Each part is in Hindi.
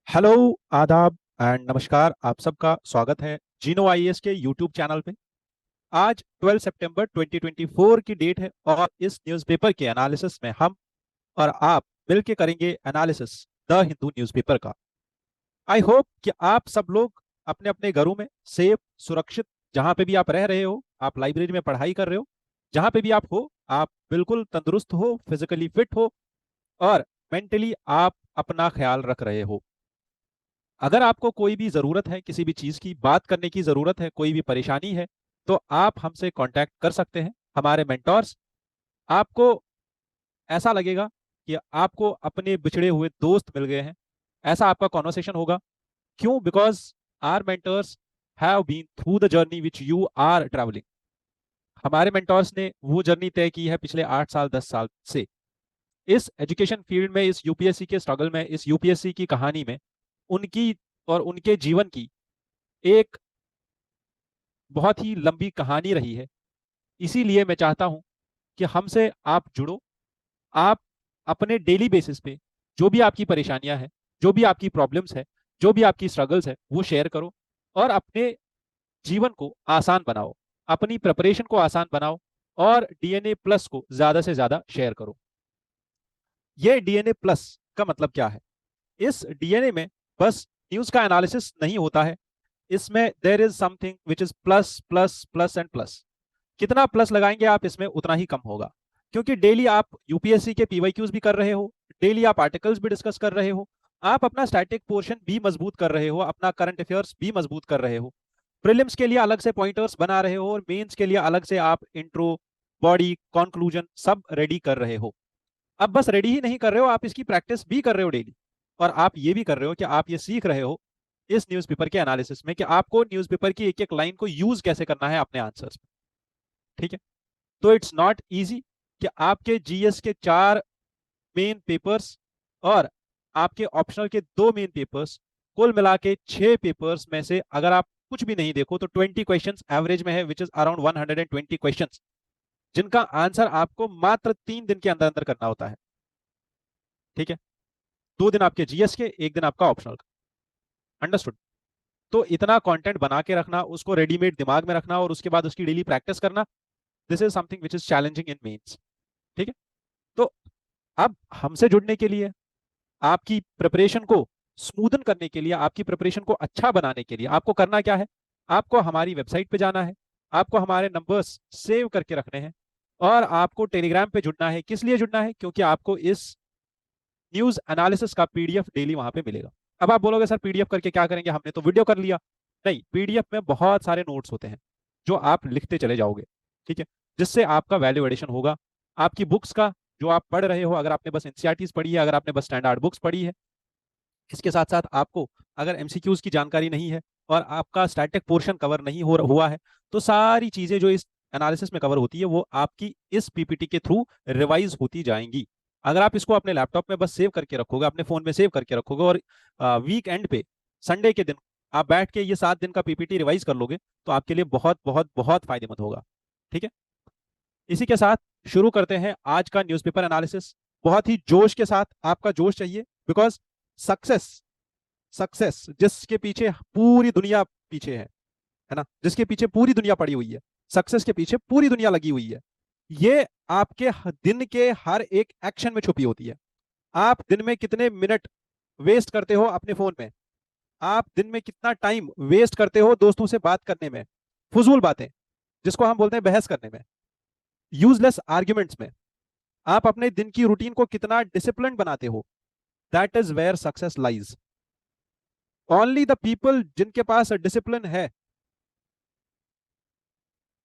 हेलो, आदाब एंड नमस्कार। आप सबका स्वागत है जीनो आईएएस के यूट्यूब चैनल पे। आज 12 सितंबर 2024 की डेट है और इस न्यूज़पेपर के एनालिसिस में हम और आप मिलके करेंगे एनालिसिस द हिंदू न्यूज़पेपर का। आई होप कि आप सब लोग अपने अपने घरों में सेफ, सुरक्षित, जहां पे भी आप रह रहे हो, आप लाइब्रेरी में पढ़ाई कर रहे हो, जहां पे भी आप हो, आप बिल्कुल तंदुरुस्त हो, फिजिकली फिट हो और मेंटली आप अपना ख्याल रख रहे हो। अगर आपको कोई भी ज़रूरत है, किसी भी चीज़ की बात करने की ज़रूरत है, कोई भी परेशानी है, तो आप हमसे कांटेक्ट कर सकते हैं। हमारे मेंटोर्स, आपको ऐसा लगेगा कि आपको अपने बिछड़े हुए दोस्त मिल गए हैं, ऐसा आपका कॉन्वर्सेशन होगा। क्यों? Because our mentors have been through the journey which you are travelling. हमारे मेंटोर्स ने वो जर्नी तय की है पिछले 8 साल 10 साल से। इस एजुकेशन फील्ड में, इस यूपीएससी के स्ट्रगल में, इस यूपीएससी की कहानी में उनकी और उनके जीवन की एक बहुत ही लंबी कहानी रही है। इसीलिए मैं चाहता हूं कि हमसे आप जुड़ो। आप अपने डेली बेसिस पे जो भी आपकी परेशानियां हैं, जो भी आपकी प्रॉब्लम्स है, जो भी आपकी स्ट्रगल्स है, वो शेयर करो और अपने जीवन को आसान बनाओ, अपनी प्रिपरेशन को आसान बनाओ और डीएनए प्लस को ज्यादा से ज्यादा शेयर करो। ये डीएनए प्लस का मतलब क्या है? इस डीएनए में बस न्यूज का एनालिसिस नहीं होता है, इसमें there is something which is plus plus plus and plus. कितना प्लस लगाएंगे आप इसमें उतना ही कम होगा, क्योंकि डेली आप यूपीएससी के पीवाईक्यूज भी कर रहे हो, डेली आप आर्टिकल्स भी डिस्कस कर रहे हो, आप अपना स्टैटिक पोर्शन भी मजबूत कर रहे हो, अपना करंट अफेयर्स भी मजबूत कर रहे हो, प्रीलिम्स के लिए अलग से पॉइंटर्स बना रहे हो और मेंस के लिए अलग से आप इंट्रो, बॉडी, कंक्लूजन सब रेडी कर रहे हो। अब बस रेडी ही नहीं कर रहे हो, आप इसकी प्रैक्टिस भी कर रहे हो डेली। और आप ये भी कर रहे हो कि आप ये सीख रहे हो इस न्यूज़पेपर के एनालिसिस में कि आपको न्यूज़पेपर की एक एक लाइन को यूज कैसे करना है अपने आंसर्स में। ठीक है? तो इट्स नॉट इजी कि आपके जीएस के 4 मेन पेपर्स और आपके ऑप्शनल के 2 मेन पेपर्स, कुल मिला के 6 पेपर्स में से अगर आप कुछ भी नहीं देखो तो 20 क्वेश्चंस एवरेज में है, विच इज अराउंड 120 क्वेश्चंस, जिनका आंसर आपको मात्र 3 दिन के अंदर अंदर करना होता है। ठीक है? 2 दिन आपके जीएस के, 1 दिन आपका ऑप्शनल का। अंडरस्टूड? तो इतना कंटेंट बना के रखना, उसको रेडीमेड दिमाग में रखना और उसके बाद उसकी डेली प्रैक्टिस करना, this is something which is challenging in mains. ठीक है? तो अब हमसे जुड़ने के लिए, आपकी प्रिपरेशन को स्मूदन करने के लिए, आपकी प्रिपरेशन को अच्छा बनाने के लिए आपको करना क्या है? आपको हमारी वेबसाइट पे जाना है, आपको हमारे नंबर्स सेव करके रखने हैं और आपको टेलीग्राम पे जुड़ना है। किस लिए जुड़ना है? क्योंकि आपको इस न्यूज एनालिसिस का पीडीएफ डेली वहां पे मिलेगा। अब आप बोलोगे सर पीडीएफ करके क्या करेंगे, हमने तो वीडियो कर लिया। नहीं, पीडीएफ में बहुत सारे नोट्स होते हैं जो आप लिखते चले जाओगे। ठीक है? जिससे आपका वैल्यू एडिशन होगा। आपकी बुक्स का, जो आप पढ़ रहे हो, अगर आपने बस एनसीईआरटीज पढ़ी है, अगर आपने बस स्टैंडर्ड बुक्स पढ़ी है, इसके साथ साथ आपको अगर एमसीक्यूज की जानकारी नहीं है और आपका स्टैटिक पोर्शन कवर नहीं हुआ है, तो सारी चीजें जो इस एनालिसिस में कवर होती है वो आपकी इस पीपीटी के थ्रू रिवाइज होती जाएंगी। अगर आप इसको अपने लैपटॉप में बस सेव करके रखोगे, अपने फोन में सेव करके रखोगे और वीक एंड पे, संडे के दिन आप बैठ के ये 7 दिन का पीपीटी रिवाइज कर लोगे, तो आपके लिए बहुत बहुत बहुत फायदेमंद होगा। ठीक है? इसी के साथ शुरू करते हैं आज का न्यूज़पेपर एनालिसिस। बहुत ही जोश के साथ, आपका जोश चाहिए, बिकॉज सक्सेस, सक्सेस जिसके पीछे पूरी दुनिया पीछे है ना, जिसके पीछे पूरी दुनिया पड़ी हुई है, सक्सेस के पीछे पूरी दुनिया लगी हुई है, ये आपके दिन के हर एक एक्शन में छुपी होती है। आप दिन में कितने मिनट वेस्ट करते हो अपने फोन में, आप दिन में कितना टाइम वेस्ट करते हो दोस्तों से बात करने में, फजूल बातें जिसको हम बोलते हैं बहस करने में, यूजलेस आर्ग्यूमेंट्स में, आप अपने दिन की रूटीन को कितना डिसिप्लिन बनाते हो, that is where success lies. Only the people जिनके पास डिसिप्लिन है,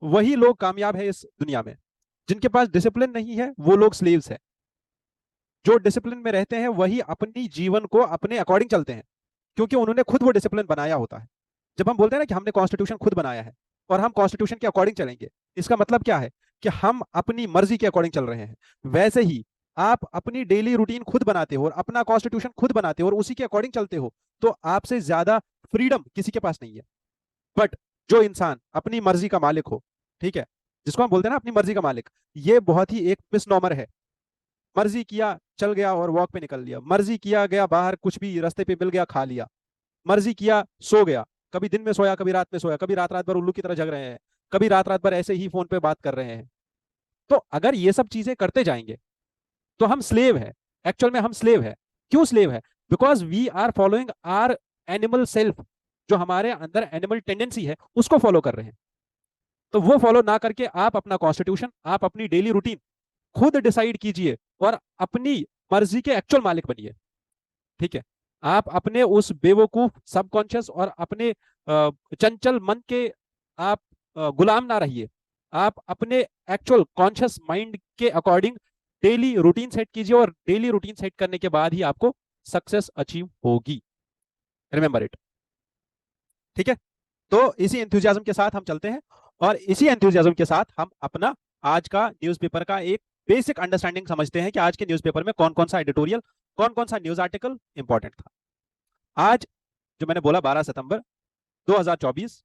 वही लोग कामयाब है इस दुनिया में। जिनके पास डिसिप्लिन नहीं है वो लोग स्लेव्स हैं। जो डिसिप्लिन में रहते हैं वही अपनी जीवन को अपने अकॉर्डिंग चलते हैं, क्योंकि उन्होंने खुद वो डिसिप्लिन बनाया होता है। जब हम बोलते हैं ना कि हमने कॉन्स्टिट्यूशन खुद बनाया है और हम कॉन्स्टिट्यूशन के अकॉर्डिंग चलेंगे, इसका मतलब क्या है? कि हम अपनी मर्जी के अकॉर्डिंग चल रहे हैं। वैसे ही आप अपनी डेली रूटीन खुद बनाते हो और अपना कॉन्स्टिट्यूशन खुद बनाते हो और उसी के अकॉर्डिंग चलते हो, तो आपसे ज्यादा फ्रीडम किसी के पास नहीं है। बट जो इंसान अपनी मर्जी का मालिक हो, ठीक है, जिसको हम बोलते हैं ना अपनी मर्जी का मालिक, ये बहुत ही एक मिसनॉमर है। मर्जी किया चल गया और वॉक पे निकल लिया, मर्जी किया गया बाहर कुछ भी रास्ते पे मिल गया खा लिया, मर्जी किया सो गया, कभी दिन में सोया कभी रात में सोया, कभी रात रात भर उल्लू की तरह जग रहे हैं, कभी रात रात भर ऐसे ही फोन पे बात कर रहे हैं। तो अगर ये सब चीजें करते जाएंगे तो हम स्लेव है, एक्चुअल में हम स्लेव है। क्यों स्लेव है? Because we are following our animal self, जो हमारे अंदर एनिमल टेंडेंसी है उसको फॉलो कर रहे हैं। तो वो फॉलो ना करके आप अपना कॉन्स्टिट्यूशन, आप अपनी डेली रूटीन खुद डिसाइड कीजिए और अपनी मर्जी के एक्चुअल मालिक बनिए। ठीक है, आप अपने उस बेवकूफ सबकॉन्शियस और अपने चंचल मन के आप गुलाम ना रहिए। आप अपने एक्चुअल कॉन्शियस माइंड के अकॉर्डिंग डेली रूटीन सेट कीजिए और डेली रूटीन सेट करने के बाद ही आपको सक्सेस अचीव होगी। Remember it. ठीक है, तो इसी एंथुजियाज्म के साथ हम चलते हैं और इसी एंथुजियाज्म के साथ हम अपना आज का न्यूज़पेपर का एक बेसिक अंडरस्टैंडिंग समझते हैं कि आज के न्यूज़पेपर में कौन कौन सा एडिटोरियल, कौन कौन सा न्यूज आर्टिकल इंपॉर्टेंट था। आज जो मैंने बोला 12 सितंबर 2024,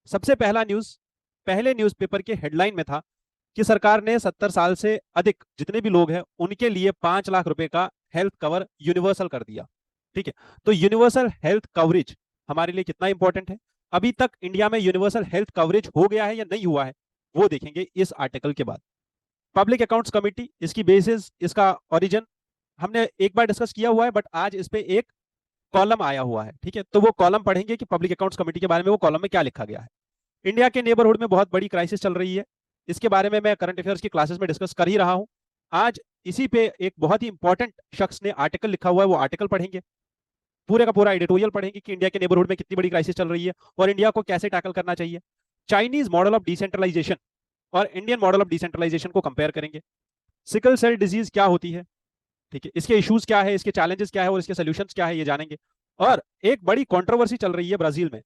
सबसे पहला न्यूज पहले न्यूज़पेपर के हेडलाइन में था कि सरकार ने 70 साल से अधिक जितने भी लोग हैं उनके लिए 5 लाख रुपए का हेल्थ कवर यूनिवर्सल कर दिया। ठीक है, तो यूनिवर्सल हेल्थ कवरेज हमारे लिए कितना इंपॉर्टेंट है, अभी तक इंडिया में यूनिवर्सल हेल्थ कवरेज हो गया है या नहीं हुआ है, वो देखेंगे इस आर्टिकल के बाद। पब्लिक अकाउंट्स कमेटी, इसकी बेसिस, इसका ओरिजिन हमने एक बार डिस्कस किया हुआ है, बट आज इस पे एक कॉलम आया हुआ है। ठीक है, तो वो कॉलम पढ़ेंगे कि पब्लिक अकाउंट्स कमेटी के बारे में वो कॉलम में क्या लिखा गया है। इंडिया के नेबरहुड में बहुत बड़ी क्राइसिस चल रही है, इसके बारे में मैं करंट अफेयर्स की क्लासेस में डिस्कस कर ही रहा हूं। आज इसी पे एक बहुत ही इंपॉर्टेंट शख्स ने आर्टिकल लिखा हुआ है, वो आर्टिकल पढ़ेंगे, पूरे का पूरा एडिटोरियल पढ़ेंगे कि इंडिया के नेबरहुड में कितनी बड़ी क्राइसिस चल रही है और इंडिया को कैसे टैकल करना चाहिए। चाइनीज मॉडल ऑफ डिसेंट्रलाइजेशन और इंडियन मॉडल ऑफ डिसेंट्रलाइजेशन को कंपेयर करेंगे। सिकल सेल डिजीज क्या होती है, ठीक है, इसके इश्यूज क्या है, इसके चैलेंजेस क्या है और इसके सोल्यूशंस क्या है, ये जानेंगे। और एक बड़ी कंट्रोवर्सी चल रही है ब्राजील में।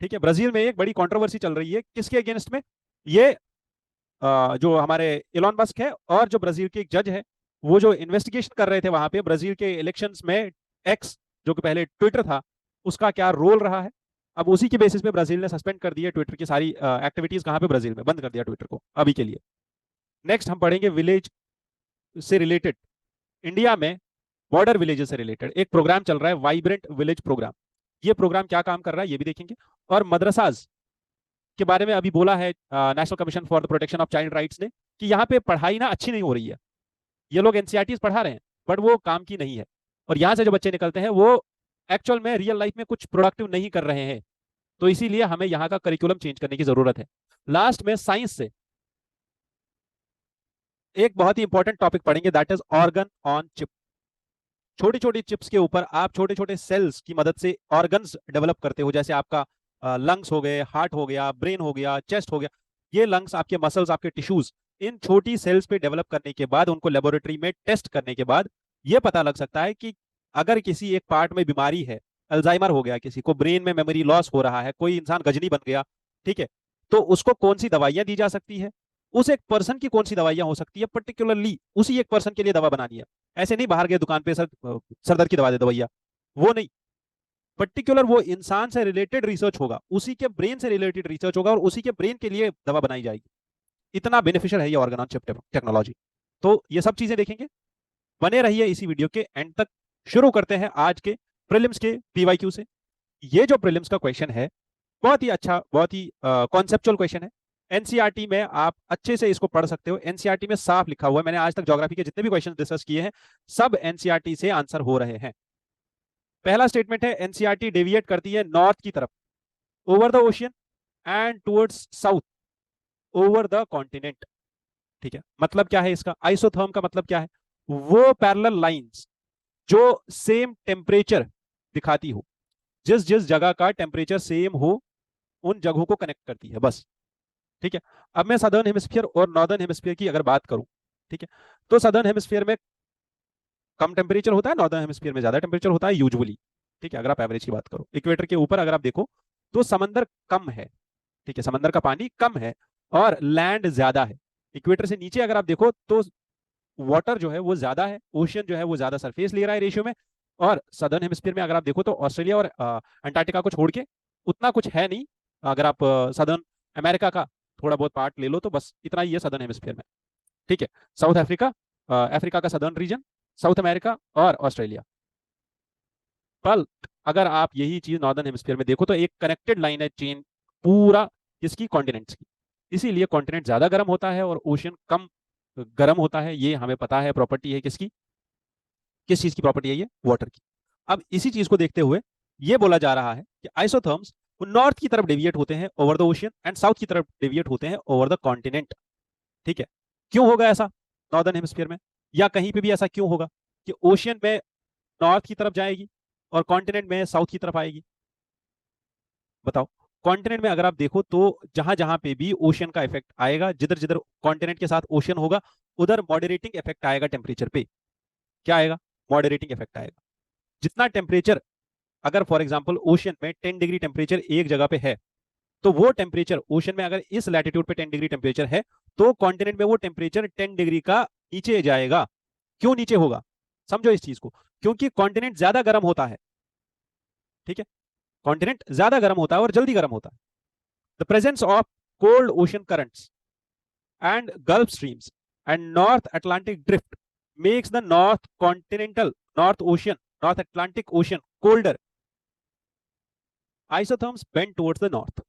ठीक है, ब्राजील में एक बड़ी कंट्रोवर्सी चल रही है, किसके अगेंस्ट में? ये जो हमारे इलॉन मस्क है और जो ब्राजील के एक जज है, वो जो इन्वेस्टिगेशन कर रहे थे वहां पे ब्राजील के इलेक्शंस में एक्स, जो कि पहले ट्विटर था, उसका क्या रोल रहा है। अब उसी के बेसिस पे ब्राजील ने सस्पेंड कर दिया ट्विटर की सारी एक्टिविटीज, कहां पे? ब्राजील में बंद कर दिया ट्विटर को अभी के लिए। नेक्स्ट हम पढ़ेंगे विलेज से रिलेटेड, इंडिया में बॉर्डर विलेजेस से रिलेटेड एक प्रोग्राम चल रहा है, वाइब्रेंट विलेज प्रोग्राम। ये प्रोग्राम क्या काम कर रहा है ये भी देखेंगे। और मदरसाज के बारे में अभी बोला है national commission for the protection of child rights ने कि यहाँ पे पढ़ाई ना अच्छी नहीं हो रही है, ये लोग एनसीईआरटी पढ़ा रहे हैं बट वो काम की नहीं है, और यहाँ से जो बच्चे निकलते हैं वो एक्चुअल में रियल लाइफ में कुछ प्रोडक्टिव नहीं कर रहे हैं। तो इसीलिए हमें यहाँ का करिकुलम चेंज करने की जरूरत है। लास्ट में साइंस से एक बहुत ही इंपॉर्टेंट टॉपिक पढ़ेंगे, that is organ on chip. छोटी छोटी चिप्स के ऊपर आप छोटे छोटे सेल्स की मदद से ऑर्गन्स डेवलप करते हो, जैसे आपका लंग्स हो गए, हार्ट हो गया, ब्रेन हो गया, चेस्ट हो गया। ये लंग्स, आपके मसल्स, आपके टिश्यूज, इन छोटी सेल्स पे डेवलप करने के बाद, उनको लेबोरेटरी में टेस्ट करने के बाद ये पता लग सकता है कि अगर किसी एक पार्ट में बीमारी है, अल्जाइमर हो गया, किसी को ब्रेन में मेमोरी लॉस हो रहा है, कोई इंसान गजनी बन गया, ठीक है, तो उसको कौन सी दवाइयां दी जा सकती है, उस एक पर्सन की कौन सी दवाइयां हो सकती है, पर्टिकुलरली उसी एक पर्सन के लिए दवा बनानी है। ऐसे नहीं बाहर गए दुकान पे सर दर्द की दवा दे दो भैया, वो नहीं। पर्टिकुलर वो इंसान से रिलेटेड रिसर्च होगा, उसी के ब्रेन से रिलेटेड रिसर्च होगा और उसी के ब्रेन के लिए दवा बनाई जाएगी। इतना बेनिफिशियल है ये ऑर्गन ऑन चिप टेक्नोलॉजी। तो ये सब चीजें देखेंगे, बने रहिए इसी वीडियो के एंड तक। शुरू करते हैं आज के प्रीलिम्स के पीवाईक्यू से। ये जो प्रीलिम्स का क्वेश्चन है बहुत ही अच्छा, बहुत ही कॉन्सेप्चुअल क्वेश्चन है। एनसीईआरटी में आप अच्छे से इसको पढ़ सकते हो, एनसीईआरटी में साफ लिखा हुआ है। मैंने आज तक ज्योग्राफी के जितने भी क्वेश्चन डिस्कस किए हैं सब एनसीईआरटी से आंसर हो रहे हैं। पहला स्टेटमेंट है, एनसीईआरटी डेविएट करती है नॉर्थ की तरफ, over the ocean and towards south over the continent. ठीक है, मतलब क्या है इसका? आइसोथर्म का मतलब क्या है? वो पैरेलल लाइंस जो सेम टेम्परेचर दिखाती हो, जिस जिस जगह का टेम्परेचर सेम हो उन जगहों को कनेक्ट करती है, बस। ठीक है, अब मैं सदर्न हेमिस्फीयर और नॉर्दर्न हेमिस्फीयर की अगर बात करूं, ठीक है, तो सदर्न हेमिस्फीयर में कम टेम्परेचर होता है, नॉर्दर्न हेमिस्फीयर में ज्यादा टेम्परेचर होता है यूजुअली। ठीक है, अगर आप एवरेज की बात करो, इक्वेटर के ऊपर अगर आप देखो तो समंदर कम है, ठीक है, समंदर का पानी कम है और लैंड ज्यादा है। इक्वेटर से नीचे अगर आप देखो तो वाटर जो है वो ज्यादा है, ओशियन जो है वो ज्यादा सरफेस ले रहा है रेशियो में। और सदर्न हेमिस्फीयर में अगर आप देखो तो ऑस्ट्रेलिया और अंटार्कटिका को छोड़ के उतना कुछ है नहीं। अगर आप सदर्न अमेरिका का थोड़ा बहुत पार्ट ले लो तो बस इतना ही है सदर्न हेमिस्फीयर में, ठीक है। साउथ अफ्रीका, अफ्रीका का सदर्न रीजन, साउथ अमेरिका और ऑस्ट्रेलिया। पर अगर आप यही चीज नॉर्दर्न हेमिस्फीयर में देखो तो एक कनेक्टेड लाइन है चेन पूरा किसकी, कॉन्टिनेंट्स की। इसीलिए कॉन्टिनेंट ज्यादा गर्म होता है और ओशियन कम गर्म होता है, ये हमें पता है, प्रॉपर्टी है किसकी, किस चीज की प्रॉपर्टी है ये, वाटर की। अब इसी चीज को देखते हुए ये बोला जा रहा है कि आइसोथर्म्स नॉर्थ की तरफ डेविएट होते हैं over the ocean and south की तरफ डेविएट होते हैं ओवर द कॉन्टिनेंट, ठीक है। क्यों होगा ऐसा नॉर्दर्न हेमिस्फीयर में, या कहीं पे भी ऐसा क्यों होगा कि ओशियन में नॉर्थ की तरफ जाएगी और कॉन्टिनेंट में साउथ की तरफ आएगी, बताओ। कॉन्टिनेंट में अगर आप देखो तो जहां जहां पे भी ओशियन का इफेक्ट आएगा, जिधर जिधर कॉन्टिनेंट के साथ ओशियन होगा, उधर मॉडरेटिंग इफेक्ट आएगा टेम्परेचर पे। क्या आएगा, मॉडरेटिंग इफेक्ट आएगा। जितना टेम्परेचर, अगर फॉर एग्जांपल ओशियन में 10 डिग्री टेम्परेचर एक जगह पे है, तो वो टेम्परेचर ओशियन में अगर इस लैटिट्यूड पे 10 डिग्री टेम्परेचर है, तो कॉन्टिनेंट में वो टेम्परेचर 10 डिग्री का नीचे जाएगा। क्यों नीचे होगा, समझो इस चीज को, क्योंकि कॉन्टिनेंट ज्यादा गर्म होता है, ठीक है। कॉन्टिनेंट ज्यादा गर्म होता है और जल्दी गर्म होता है। The presence of cold ocean currents and Gulf streams and North Atlantic drift makes the North Atlantic Ocean colder. Isotherms bend towards the north.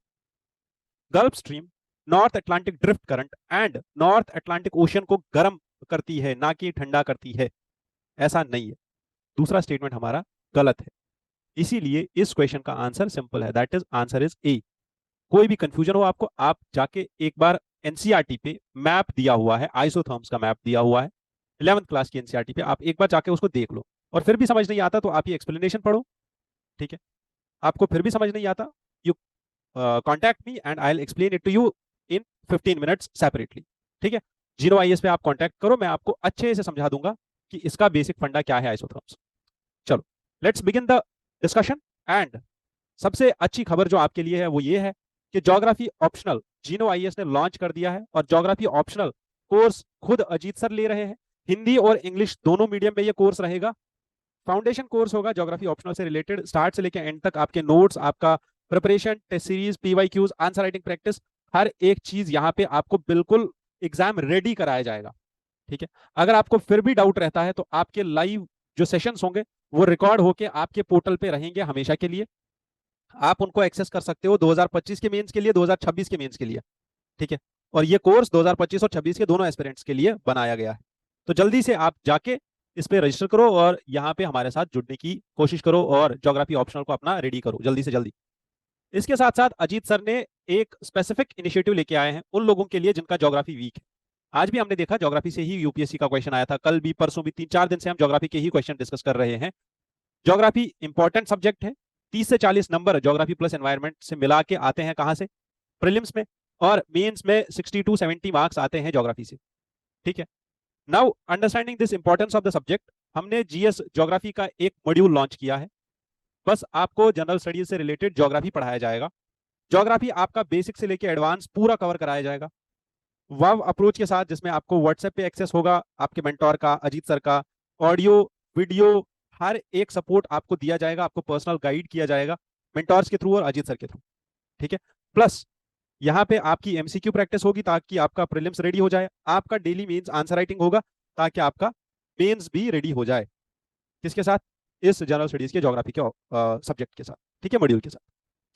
Gulf stream, North Atlantic drift current and North Atlantic Ocean को गर्म करती है, ना कि ठंडा करती है, ऐसा नहीं है। दूसरा स्टेटमेंट हमारा गलत है। इसीलिए इस क्वेश्चन का आंसर सिंपल है, that is answer is a. कोई भी कंफ्यूजन हो आपको, आप जाके एक बार एनसीईआरटी पे मैप दिया हुआ है, आइसोथर्म्स का मैप दिया हुआ है 11th क्लास की एनसीईआरटी पे, आप एक बार जाके उसको देख लो। और फिर भी समझ नहीं आता तो आप ये एक्सप्लेनेशन पढ़ो, ठीक है। आपको फिर भी समझ नहीं आता, you contact me and I will explain it to you in 15 minutes separately, ठीक है। जीरो आईएएस पे आप कॉन्टैक्ट करो, मैं आपको अच्छे से समझा दूंगा कि इसका बेसिक फंडा क्या है आइसोथर्म्स। चलो let's begin the discussion. And सबसे अच्छी खबर जो आपके लिए है वो ये है कि ज्योग्राफी ऑप्शनल जीनो आईएएस ने लॉन्च कर दिया है, और ज्योग्राफी ऑप्शनल कोर्स खुद अजीत सर ले रहे हैं। हिंदी और इंग्लिश दोनों मीडियम में ये कोर्स रहेगा। फाउंडेशन कोर्स होगा ज्योग्राफी ऑप्शनल से रिलेटेड, स्टार्ट से लेकर एंड तक आपके नोट्स, आपका preparation, test series, PYQs, answer writing practice, हर एक चीज यहाँ पे आपको बिल्कुल एग्जाम रेडी कराया जाएगा, ठीक है। अगर आपको फिर भी डाउट रहता है तो आपके लाइव जो सेशंस होंगे वो रिकॉर्ड होके आपके पोर्टल पे रहेंगे हमेशा के लिए। आप उनको एक्सेस कर सकते हो 2025 के मेंस के लिए, 2026 के मेंस के लिए, ठीक है। और ये कोर्स 2025 और 26 के दोनों एस्पिरेंट्स के लिए बनाया गया है। तो जल्दी से आप जाके इस पे रजिस्टर करो और यहाँ पे हमारे साथ जुड़ने की कोशिश करो और ज्योग्राफी ऑप्शनल को अपना रेडी करो जल्दी से जल्दी। इसके साथ साथ अजीत सर ने एक स्पेसिफिक इनिशिएटिव लेके आए हैं उन लोगों के लिए जिनका ज्योग्राफी वीक है। आज भी हमने देखा ज्योग्राफी से ही यूपीएससी का क्वेश्चन आया था, कल भी, परसों भी, 3-4 दिन से हम ज्योग्राफी के ही क्वेश्चन डिस्कस कर रहे हैं। ज्योग्राफी इंपॉर्टेंट सब्जेक्ट है। 30 से 40 नंबर ज्योग्राफी प्लस एनवायरमेंट से मिला के आते हैं, कहां से, प्रीलिम्स में, और मेंस में 60 to 70 मार्क्स आते हैं ज्योग्राफी से, ठीक है। Now understanding this importance of the subject, हमने जीएस ज्योग्राफी का एक मॉड्यूल लॉन्च किया है। बस आपको जनरल स्टडीज से रिलेटेड ज्योग्राफी पढ़ाया जाएगा। ज्योग्राफी आपका बेसिक से लेकर एडवांस पूरा कवर कराया जाएगा वाव अप्रोच के साथ, जिसमें आपको व्हाट्सएप पे एक्सेस होगा आपके मेंटोर का, अजीत सर का, ऑडियो वीडियो हर एक सपोर्ट आपको दिया जाएगा, आपको पर्सनल गाइड किया जाएगा मेंटोर्स के थ्रू और अजीत सर के थ्रू, ठीक है। प्लस यहाँ पे आपकी एमसीक्यू प्रैक्टिस होगी ताकि आपका प्रीलिम्स रेडी हो जाए, आपका डेली मेंस आंसर राइटिंग होगा ताकि आपका मेंस भी रेडी हो जाए। किसके साथ, इस जनरल स्टडीज के ज्योग्राफी के सब्जेक्ट के साथ, ठीक है, मॉड्यूल के साथ।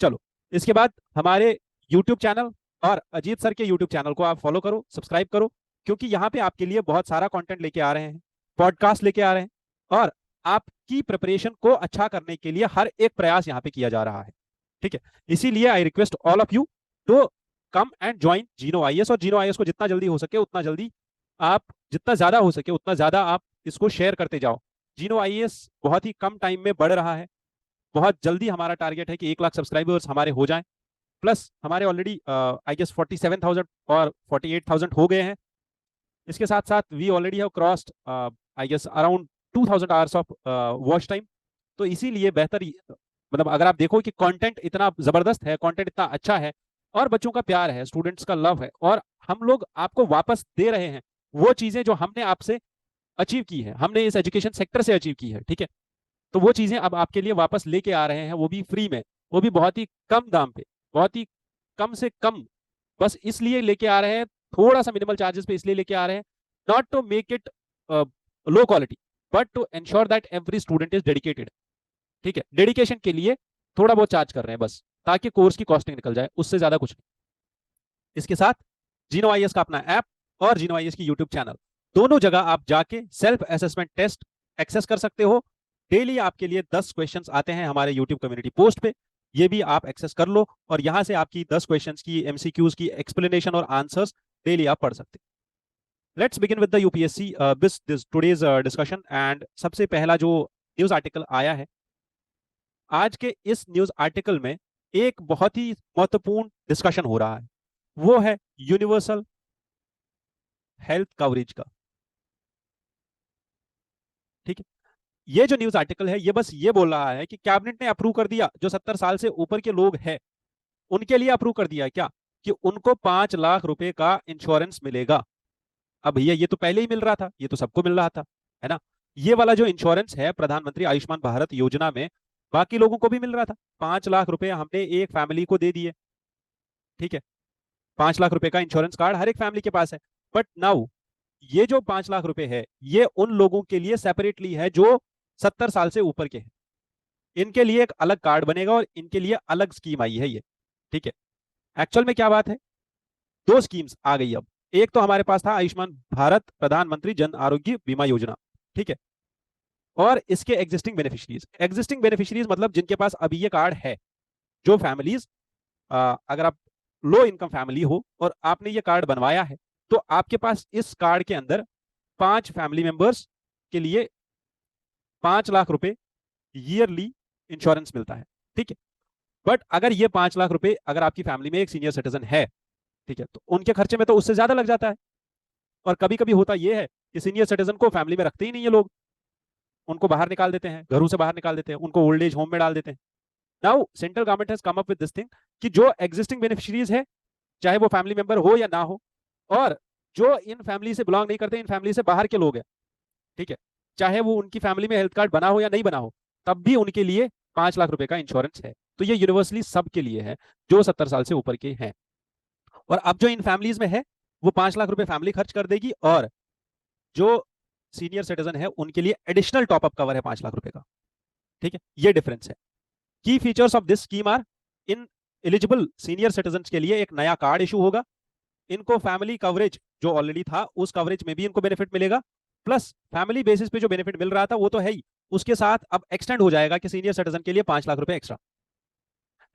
चलो इसके बाद हमारे यूट्यूब चैनल और अजीत सर के यूट्यूब चैनल को आप फॉलो करो, सब्सक्राइब करो, क्योंकि यहाँ पे आपके लिए बहुत सारा कंटेंट लेके आ रहे हैं, पॉडकास्ट लेके आ रहे हैं, और आपकी प्रिपरेशन को अच्छा करने के लिए हर एक प्रयास यहाँ पे किया जा रहा है, ठीक है। इसीलिए I request all of you to come and join Zeno IAS, और जीनो आईएएस को जितना जल्दी हो सके उतना जल्दी आप, जितना ज्यादा हो सके उतना ज्यादा आप इसको शेयर करते जाओ। जीनो आईएएस बहुत ही कम टाइम में बढ़ रहा है, बहुत जल्दी हमारा टारगेट है कि 1 लाख सब्सक्राइबर्स हमारे हो जाएं। प्लस हमारे ऑलरेडी आई गेस 47,000 और 48,000 हो गए हैं। इसके साथ साथ we already have crossed I guess around 2,000 hours of watch time. तो इसीलिए बेहतर, मतलब अगर आप देखो कि कंटेंट इतना जबरदस्त है, कंटेंट इतना अच्छा है, और बच्चों का प्यार है, स्टूडेंट्स का लव है, और हम लोग आपको वापस दे रहे हैं वो चीजें जो हमने आपसे अचीव की है, हमने इस एजुकेशन सेक्टर से अचीव की है, ठीक है। तो वो चीजें अब आपके लिए वापस लेके आ रहे हैं, वो भी फ्री में, वो भी बहुत ही कम दाम पे, बहुत ही कम से कम बस इसलिए लेके आ रहे हैं, थोड़ा सा मिनिमल चार्जेस पे इसलिए लेके आ रहे हैं, not to make it low quality but to ensure that every student is dedicated. ठीक है, डेडिकेशन के लिए थोड़ा बहुत चार्ज कर रहे हैं बस, ताकि कोर्स की कॉस्टिंग निकल जाए, उससे ज्यादा कुछ नहीं। इसके साथ जीनो आईएएस का अपना ऐप और जीनो आईएएस की यूट्यूब चैनल, दोनों जगह आप जाके सेल्फ असेसमेंट टेस्ट एक्सेस कर सकते हो। डेली आपके लिए 10 क्वेश्चंस आते हैं हमारे यूट्यूब कम्युनिटी पोस्ट पे, ये भी आप एक्सेस कर लो, और यहां से आपकी 10 क्वेश्चंस की एमसीक्यूज की एक्सप्लेनेशन और आंसर्स डेली आप पढ़ सकते हैं। Let's begin with the UPSC this today's discussion. And सबसे पहला जो न्यूज आर्टिकल आया है, आज के इस न्यूज आर्टिकल में एक बहुत ही महत्वपूर्ण डिस्कशन हो रहा है, वो है यूनिवर्सल हेल्थ कवरेज का। ठीक है, ये जो न्यूज आर्टिकल है ये बस ये बोल रहा है कि कैबिनेट ने अप्रूव कर दिया, जो 70 साल से ऊपर के लोग हैं उनके लिए अप्रूव कर दिया है क्या, कि उनको 5 लाख रुपए का इंश्योरेंस मिलेगा। अब भैया ये तो पहले ही मिल रहा था, ये तो सबको मिल रहा था, है ना। ये वाला जो इंश्योरेंस है प्रधानमंत्री आयुष्मान भारत योजना में, बाकी लोगों को भी मिल रहा था। 5 लाख रुपए हमने एक फैमिली को दे दिए। ठीक है, 5 लाख रुपए का इंश्योरेंस कार्ड हर एक फैमिली के पास है। बट नाउ ये जो 5 लाख रुपए है ये उन लोगों के लिए सेपरेटली है जो 70 साल से ऊपर के हैं, इनके लिए एक अलग कार्ड बनेगा और इनके लिए अलग स्कीम आई है ये। ठीक है, एक्चुअल में क्या बात है, दो स्कीम्स आ गई अब। एक तो हमारे पास था आयुष्मान भारत प्रधानमंत्री जन आरोग्य बीमा योजना। ठीक है, और इसके एग्जिस्टिंग बेनिफिशियरीज मतलब जिनके पास अभी ये कार्ड है, जो फैमिलीज, अगर आप लो इनकम फैमिली हो और आपने ये कार्ड बनवाया है, तो आपके पास इस कार्ड के अंदर 5 फैमिली मेंबर्स के लिए 5 लाख रुपए ईयरली इंश्योरेंस मिलता है। ठीक है, बट अगर ये 5 लाख रुपए अगर आपकी फैमिली में एक सीनियर सिटीजन है, ठीक है, तो उनके खर्चे में तो उससे ज्यादा लग जाता है। और कभी कभी होता यह है कि सीनियर सिटीजन को फैमिली में रखते ही नहीं है लोग, उनको बाहर निकाल देते हैं, घरों से बाहर निकाल देते हैं, उनको ओल्ड एज होम में डाल देते हैं। Now central government has come up with this thing कि जो एग्जिस्टिंग बेनिफिशियरीज है, चाहे वो फैमिली मेंबर हो या ना हो, और जो इन फैमिली से बिलोंग नहीं करते, इन फैमिली से बाहर के लोग हैं, ठीक है, चाहे वो उनकी फैमिली में हेल्थ कार्ड बना हो या नहीं बना हो, तब भी उनके लिए 5 लाख रुपए का इंश्योरेंस है। तो ये यूनिवर्सली सबके लिए है जो 70 साल से ऊपर के हैं। और अब जो इन फैमिलीज में है वो 5 लाख रुपए फैमिली खर्च कर देगी, और जो सीनियर सिटीजन है उनके लिए एडिशनल टॉपअप कवर है 5 लाख रुपए का। ठीक है, ये डिफरेंस है। Key features of this scheme are, in eligible senior citizen के लिए एक नया कार्ड इशू होगा, इनको फैमिली कवरेज जो ऑलरेडी था उस कवरेज में भी इनको बेनिफिट मिलेगा, प्लस फैमिली बेसिस पे जो बेनिफिट मिल रहा था वो तो है ही, उसके साथ अब एक्सटेंड हो जाएगा कि सीनियर सिटीजन के लिए 5 लाख रुपए extra.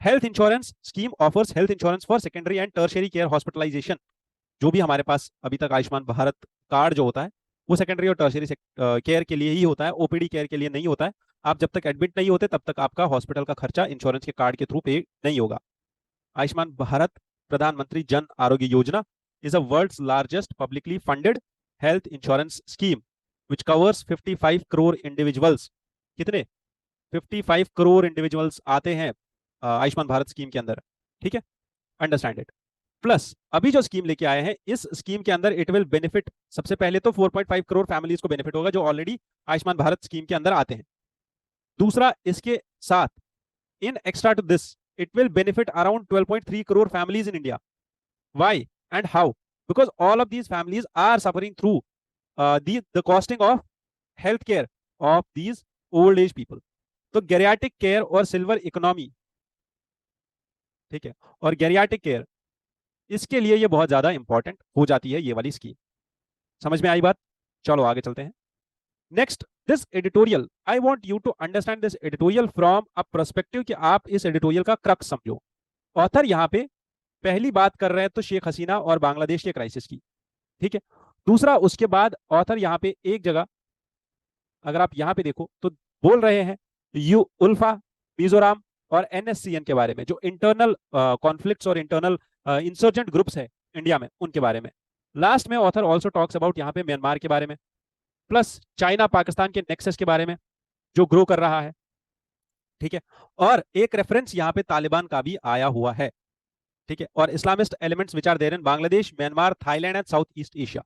Health insurance scheme offers health insurance for secondary and tertiary care hospitalisation. जो भी हमारे पास अभी तक आयुष्मान भारत कार्ड जो होता है वो सेकेंडरी और टर्शियरी केयर के लिए ही होता है, ओपीडी केयर के लिए नहीं होता है। आप जब तक एडमिट नहीं होते तब तक आपका हॉस्पिटल का खर्चा इंश्योरेंस के कार्ड के थ्रू पे नहीं होगा। आयुष्मान भारत प्रधानमंत्री Jan Arogya Yojana is a world's largest publicly funded health insurance scheme which covers 55 crore individuals. कितने? 55 करोड़ इंडिविजुअल्स आते हैं आयुष्मान भारत स्कीम के अंदर। ठीक है, अंडरस्टैंड इट। प्लस अभी जो स्कीम लेके आए हैं, इस स्कीम के अंदर इट विल बेनिफिट, सबसे पहले तो 4.5 करोड़ फैमिलीज को बेनिफिट होगा जो ऑलरेडी आयुष्मान भारत स्कीम के अंदर आते हैं। दूसरा, इसके साथ in extra to this it will benefit around 12.3 crore families in India. Why and how? Because all of these families are suffering through the costing of healthcare of these old age people. तो geriatric care और silver economy, ठीक है, और geriatric care, इसके लिए ये बहुत ज्यादा इंपॉर्टेंट हो जाती है ये वाली स्कीम। समझ में आई बात? चलो आगे चलते हैं। Next, this editorial, I want you to understand this editorial from a perspective कि आप इस एडिटोरियल का क्रक्स समझो। ऑथर यहाँ पे पहली बात कर रहे हैं तो शेख हसीना और बांग्लादेश के क्राइसिस की। ठीक है, दूसरा उसके बाद ऑथर यहाँ पे एक जगह अगर आप यहाँ पे देखो तो बोल रहे हैं यू उल्फा, मिजोरम और एनएससीएन के बारे में, जो इंटरनल कॉन्फ्लिक्ट्स और इंटरनल इंसर्जेंट ग्रुप्स है इंडिया में, उनके बारे में। लास्ट में ऑथर ऑल्सो टॉक्स अबाउट यहाँ पे म्यांमार के बारे में, प्लस चाइना पाकिस्तान के नेक्सस के बारे में जो ग्रो कर रहा है। ठीक है, और एक रेफरेंस यहाँ पे तालिबान का भी आया हुआ है। ठीक है, और Islamist elements which are there in Bangladesh, Myanmar, Thailand and South East Asia.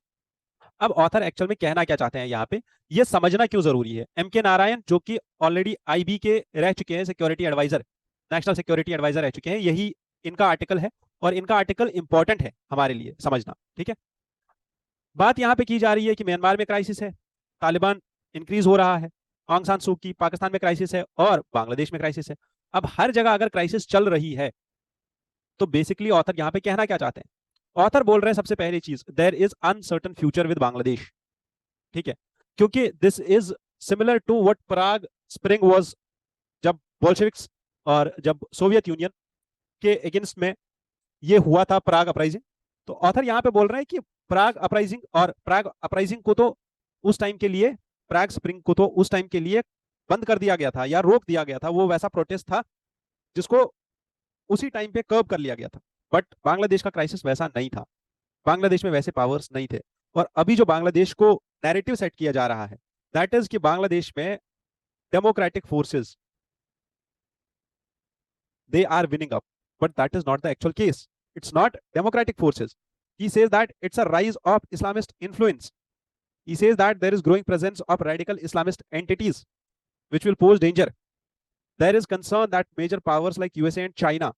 अब ऑथर एक्चुअल में कहना क्या चाहते हैं यहाँ पे, ये समझना क्यों जरूरी है। एम के नारायण जो कि ऑलरेडी आईबी के रह चुके हैं, security adviser, national security adviser रह चुके हैं, यही इनका आर्टिकल है और इनका आर्टिकल इंपॉर्टेंट है हमारे लिए समझना, ठीक है। बात यहां पे की जा रही है कि म्यांमार में क्राइसिस है, तालिबान इंक्रीज हो रहा है, आंग सान सू की पाकिस्तान में क्राइसिस है और बांग्लादेश में क्राइसिस है। अब हर जगह अगर क्राइसिस चल रही है तो बेसिकली ऑथर यहां पे कहना क्या चाहते हैं? ऑथर बोल रहे हैं सबसे पहली चीज, there is uncertain future with Bangladesh, ठीक है। क्योंकि this is similar to what Prague spring was, जब बोल्शेविक्स और जब सोवियत यूनियन के अगेंस्ट में ये हुआ था प्राग अपराइजिंग। तो ऑथर यहां पे बोल रहे हैं कि प्राग अपराइजिंग को तो उस टाइम के लिए, प्राग स्प्रिंग को तो उस टाइम के लिए बंद कर दिया गया था या रोक दिया गया था, वो वैसा प्रोटेस्ट था जिसको उसी टाइम पे कर्ब कर लिया गया था। बट बांग्लादेश का क्राइसिस वैसा नहीं था, बांग्लादेश में वैसे पावर्स नहीं थे। और अभी जो बांग्लादेश को नैरेटिव सेट किया जा रहा है दैट इज कि बांग्लादेश में democratic forces they are winning up, but that is not the actual case. It's not democratic forces. He says that it's a rise of Islamist influence. He says that there is growing presence of radical Islamist entities which will pose danger. There is concern that major powers like USA and China,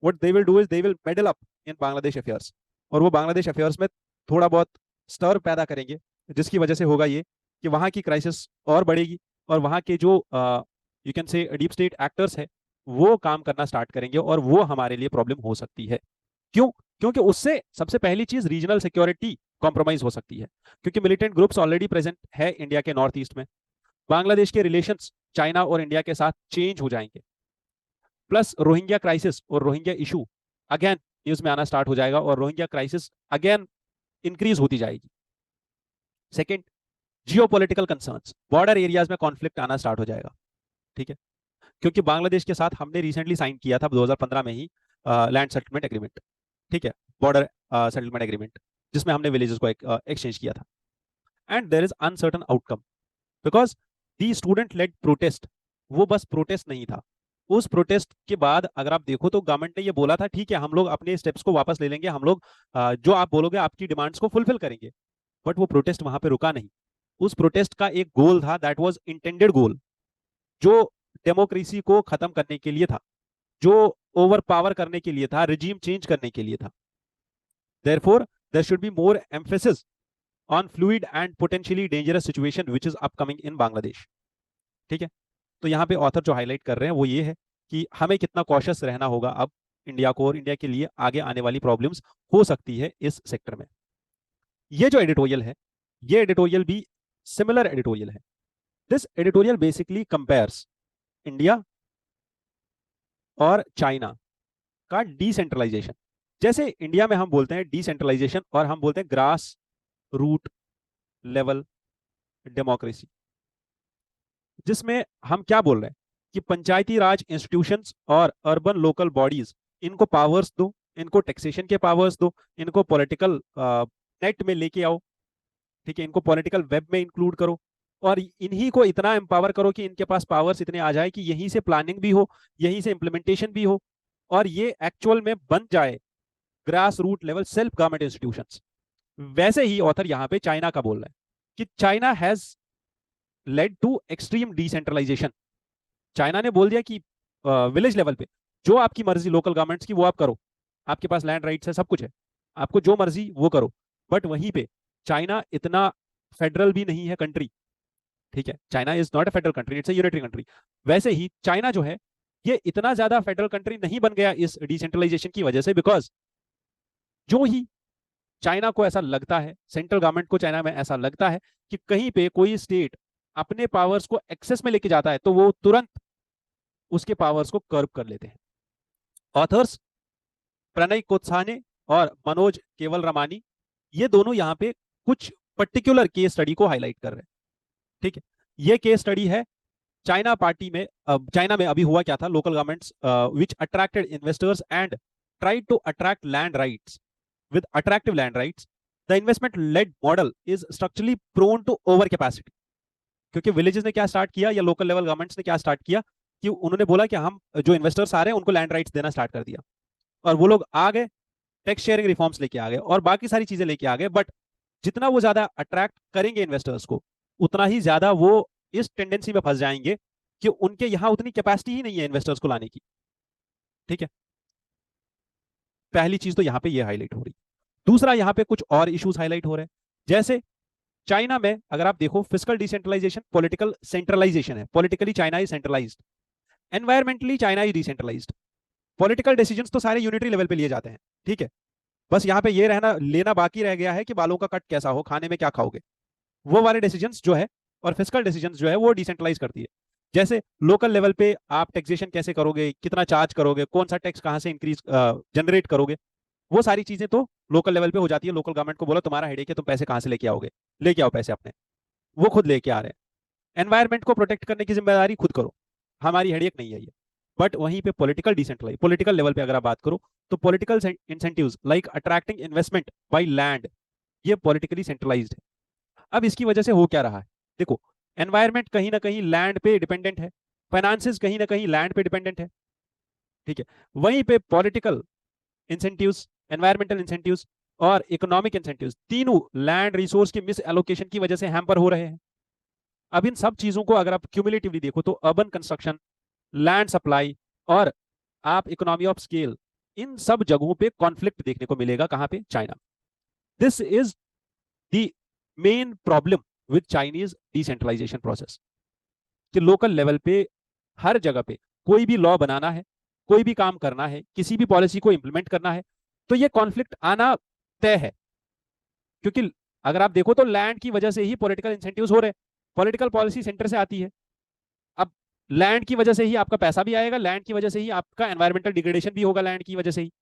what they will do is they will meddle up in Bangladesh affairs. और वो बांग्लादेश अफेयर्स में थोड़ा बहुत स्टर पैदा करेंगे, जिसकी वजह से होगा ये कि वहां की क्राइसिस और बढ़ेगी और वहां के जो you can say deep state actors है वो काम करना स्टार्ट करेंगे और वो हमारे लिए प्रॉब्लम हो सकती है। क्यों? क्योंकि उससे सबसे पहली चीज रीजनल सिक्योरिटी कॉम्प्रोमाइज हो सकती है, क्योंकि मिलिटेंट ग्रुप्स ऑलरेडी प्रेजेंट है इंडिया के नॉर्थ ईस्ट में। बांग्लादेश के रिलेशंस चाइना और इंडिया के साथ चेंज हो जाएंगे, प्लस रोहिंग्या क्राइसिस और रोहिंग्या इशू अगेन न्यूज में आना स्टार्ट हो जाएगा और रोहिंग्या क्राइसिस अगेन इंक्रीज होती जाएगी। Second, geopolitical concerns, border areas में कॉन्फ्लिक्ट आना स्टार्ट हो जाएगा, ठीक है। क्योंकि बांग्लादेश के साथ हमने रिसेंटली साइन किया था 2015 में ही लैंड सेटलमेंट एग्रीमेंट, ठीक है, बॉर्डर सेटलमेंट एग्रीमेंट, जिसमें हमने विलेजेस को एक्सचेंज किया था। And there is uncertain outcome because the student led protest, वो बस प्रोटेस्ट नहीं था। उस प्रोटेस्ट के बाद अगर आप देखो तो गवर्नमेंट ने ये बोला था ठीक है हम लोग अपने स्टेप्स को वापस ले लेंगे, हम लोग जो आप बोलोगे आपकी डिमांड्स को फुलफिल करेंगे। बट वो प्रोटेस्ट वहां पे रुका नहीं। उस प्रोटेस्ट का एक गोल था, दैट वाज इंटेंडेड गोल, जो डेमोक्रेसी को खत्म करने के लिए था, जो ओवर पावर करने के लिए था, रिजीम चेंज करने के लिए था। Therefore there should be more emphasis on fluid and potentially dangerous situation which is upcoming in Bangladesh, ठीक है। तो यहाँ पे ऑथर जो हाईलाइट कर रहे हैं वो ये है कि हमें कितना कॉशियस रहना होगा अब इंडिया को, और इंडिया के लिए आगे आने वाली प्रॉब्लम्स हो सकती है इस सेक्टर में। ये जो एडिटोरियल है, ये एडिटोरियल भी सिमिलर एडिटोरियल है। This editorial basically compares India और चाइना का डिसेंट्रलाइजेशन। जैसे इंडिया में हम बोलते हैं डिसेंट्रलाइजेशन और हम बोलते हैं ग्रास रूट लेवल डेमोक्रेसी, जिसमें हम क्या बोल रहे हैं कि पंचायती राज इंस्टीट्यूशंस और अर्बन लोकल बॉडीज, इनको पावर्स दो, इनको टैक्सेशन के पावर्स दो, इनको पॉलिटिकल नेट में लेके आओ, ठीक है, इनको पॉलिटिकल वेब में इंक्लूड करो और इन्हीं को इतना एम्पावर करो कि इनके पास पावर्स इतने आ जाए कि यहीं से प्लानिंग भी हो, यहीं से इंप्लीमेंटेशन भी हो और ये एक्चुअल में बन जाए grass root level self government institutions. वैसे ही ऑथर यहां पे चाइना का बोल रहा है कि China has led to extreme decentralisation. China ने बोल दिया कि विलेज लेवल पे जो आपकी मर्जी लोकल गवर्नमेंट्स की वो आप करो, आपके पास लैंड राइट्स है, सब कुछ है, आपको जो मर्जी वो करो। बट वहीं पे चाइना इतना फेडरल भी नहीं है कंट्री, ठीक है, China is not a federal country, it's a unitary country. वैसे ही चाइना जो है ये इतना ज्यादा फेडरल कंट्री नहीं बन गया इस डिसेंट्रलाइजेशन की वजह से, बिकॉज जो ही चाइना को ऐसा लगता है, सेंट्रल गवर्नमेंट को चाइना में ऐसा लगता है कि कहीं पे कोई स्टेट अपने पावर्स को एक्सेस में लेके जाता है तो वो तुरंत उसके पावर्स को कर्व कर लेते हैं। ऑथर्स प्रणय कोत्साने और मनोज केवल रमानी, ये दोनों यहाँ पे कुछ पर्टिकुलर केस स्टडी को हाईलाइट कर रहे हैं, ठीक है। ये केस स्टडी है चाइना पार्टी में, चाइना में अभी हुआ क्या था, local governments which attracted investors and tried to attract land rights with attractive land rights, the investment led model is structurally prone to over capacity। क्योंकि विलेजेस ने क्या स्टार्ट किया या लोकल लेवल गवर्नमेंट्स ने क्या स्टार्ट किया कि उन्होंने बोला कि हम जो इन्वेस्टर्स आ रहे हैं उनको लैंड राइट्स देना स्टार्ट कर दिया और वो लोग आ गए, टैक्स शेयरिंग रिफॉर्म्स लेके आ गए और बाकी सारी चीजें लेके आ गए। बट जितना वो ज्यादा अट्रैक्ट करेंगे इन्वेस्टर्स को उतना ही ज्यादा वो इस टेंडेंसी में फंस जाएंगे कि उनके यहाँ उतनी कैपेसिटी ही नहीं है इन्वेस्टर्स को लाने की, ठीक है। पहली चीज तो यहाँ पे ये हाईलाइट हो रही है। दूसरा यहाँ पे कुछ और इश्यूज हाईलाइट हो रहे हैं, जैसे चाइना में अगर आप देखो फिजिकल डिसेंट्रलाइजेशन, पॉलिटिकल सेंट्रलाइजेशन है। Politically China is centralised, environmentally China is decentralised. Political decisions तो सारे यूनिटरी लेवल पे लिए जाते हैं, ठीक है। बस यहाँ पे ये रहना लेना बाकी रह गया है कि बालों का कट कैसा हो, खाने में क्या खाओगे, वो वाले डिसीजंस जो है, और फिजिकल डिसीजंस जो है वो डिसेंट्रलाइज करती है। जैसे लोकल लेवल पे आप टैक्सेशन कैसे करोगे, कितना चार्ज करोगे, कौन सा टैक्स कहाँ से इंक्रीज जनरेट करोगे, वो सारी चीजें तो लोकल लेवल पे हो जाती है। लोकल गवर्नमेंट को बोला तुम्हारा हेडेक है, तुम पैसे कहाँ से लेके आओगे, लेके आओ पैसे अपने, वो खुद लेके आ रहे हैं। एनवायरमेंट को प्रोटेक्ट करने की जिम्मेदारी खुद करो, हमारी हेडेक नहीं है ये। बट वहीं पे पॉलिटिकल डिसेंट्रलाइज, पॉलिटिकल लेवल पे अगर आप बात करो तो political incentives like attracting investment by land, ये पॉलिटिकली सेंट्रलाइज्ड है। अब इसकी वजह से हो क्या रहा है, देखो, एनवायरमेंट कहीं ना कहीं लैंड पे डिपेंडेंट है, फाइनेंसेस कहीं ना कहीं लैंड पे डिपेंडेंट है, ठीक है। वहीं पे पॉलिटिकल इंसेंटिव्स, एनवायरमेंटल इंसेंटिव्स और इकोनॉमिक इंसेंटिव्स, तीनों लैंड रिसोर्स की मिस एलोकेशन की वजह से हैम्पर हो रहे हैं। अब इन सब चीजों को अगर आप क्यूमुलेटिवली देखो तो अर्बन कंस्ट्रक्शन, लैंड सप्लाई और आप इकोनॉमी ऑफ स्केल, इन सब जगहों पे कॉन्फ्लिक्ट देखने को मिलेगा। कहां पे? China. This is the main problem with Chinese decentralisation process, कि लोकल लेवल पे हर जगह पे कोई भी लॉ बनाना है, कोई भी काम करना है, किसी भी पॉलिसी को इंप्लीमेंट करना है, तो ये कॉन्फ्लिक्ट आना तय है। क्योंकि अगर आप देखो तो लैंड की वजह से ही पॉलिटिकल इंसेंटिव्स हो रहे हैं, पॉलिटिकल पॉलिसी सेंटर से आती है। अब लैंड की वजह से ही आपका पैसा भी आएगा, लैंड की वजह से ही आपका एनवायरमेंटल डिग्रेडेशन भी होगा, लैंड की वजह से ही।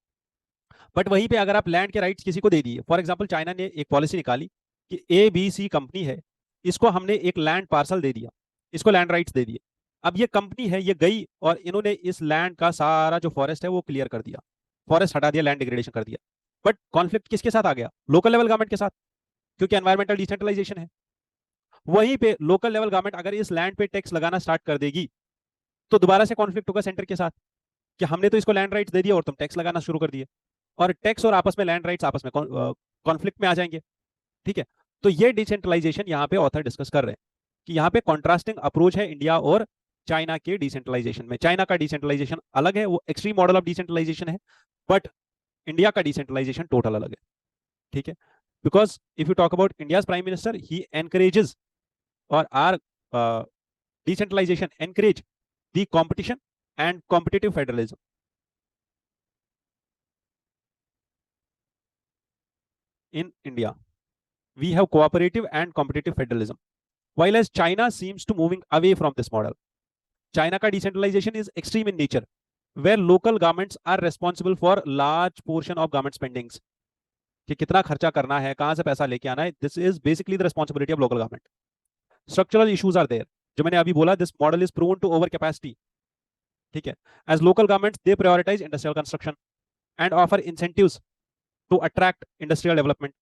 बट वहीं पे अगर आप लैंड के राइट्स किसी को दे दिए, फॉर एग्जांपल चाइना ने एक पॉलिसी निकाली कि ABC कंपनी है, इसको हमने एक लैंड पार्सल दे दिया, इसको लैंड राइट्स दे दिए। अब ये कंपनी है, ये गई और इन्होंने इस लैंड का सारा जो फॉरेस्ट है वो क्लियर कर दिया, फॉरेस्ट हटा दिया, लैंड डिग्रेडेशन कर दिया। बट कॉन्फ्लिक्ट किसके साथ आ गया? लोकल लेवल गवर्नमेंट के साथ, क्योंकि एनवायरमेंटल डिसेंट्रलाइजेशन है। वहीं पे लोकल लेवल गवर्नमेंट अगर इस लैंड पे टैक्स लगाना स्टार्ट कर देगी तो दोबारा से कॉन्फ्लिक्ट होगा सेंटर के साथ, कि हमने तो इसको लैंड राइट्स दे दिया और तुम टैक्स लगाना शुरू कर दिए, और टैक्स और आपस में लैंड राइट्स आपस में कॉन्फ्लिक्ट में आ जाएंगे, ठीक है। तो ये डिसेंट्रलाइजेशन यहाँ पे ऑथर डिस्कस कर रहे हैं कि यहाँ पे कॉन्ट्रास्टिंग अप्रोच है इंडिया और चाइना के डिसेंट्रलाइजेशन में। चाइना का डिसेंट्रलाइजेशन अलग है, वो एक्सट्रीम मॉडल ऑफ डिसेंट्रलाइजेशन है, बट इंडिया का डिसेंट्रलाइजेशन टोटल अलग है, ठीक है। Because if you talk about India prime minister, he encourages और our decentralisation encourage the competition and competitive federalism in India. We have cooperative and competitive federalism, while as China seems to moving away from this model. China का decentralization is extreme in nature, where local governments are responsible for large portion of government spendings. कि कितना खर्चा करना है, कहां से पैसा लेके आना है, this is basically the responsibility of local government. Structural issues are there, जो मैंने अभी बोला, this model is prone to over capacity, ठीक है। As local governments they prioritize industrial construction and offer incentives to attract industrial development.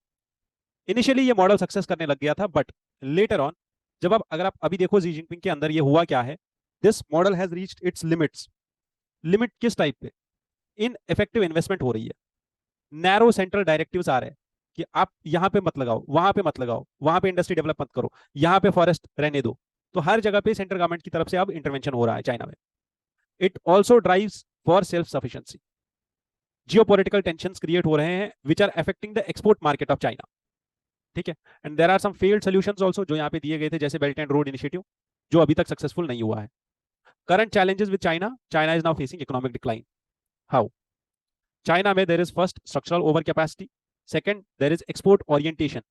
Initially ये मॉडल सक्सेस करने लग गया था, बट लेटर ऑन जब अब अगर आप अभी देखो जी जिनपिंग के अंदर ये हुआ क्या है, this model has reached it's limits. Limit किस टाइप पे? इन इफेक्टिव इन्वेस्टमेंट हो रही है, नैरो सेंट्रल डायरेक्टिव्स आ रहे हैं कि आप यहाँ पे मत लगाओ, वहां पे मत लगाओ, वहां पे इंडस्ट्री डेवलप मत करो, यहाँ पे फॉरेस्ट रहने दो। तो हर जगह पे सेंट्रल गवर्नमेंट की तरफ से अब इंटरवेंशन हो रहा है चाइना में। It also drives for self sufficiency. Geopolitical tensions create हो रहे हैं which are affecting the export market of China, ठीक है। And there are some failed solutions also जो यहाँ पे दिए गए थे, जैसे बेल्ट एंड रोड इनिशिएटिव, जो अभी तक सक्सेसफुल नहीं हुआ है। Current challenges with China, China is now facing economic decline. How? China में there is first structural over capacity, second there is export orientation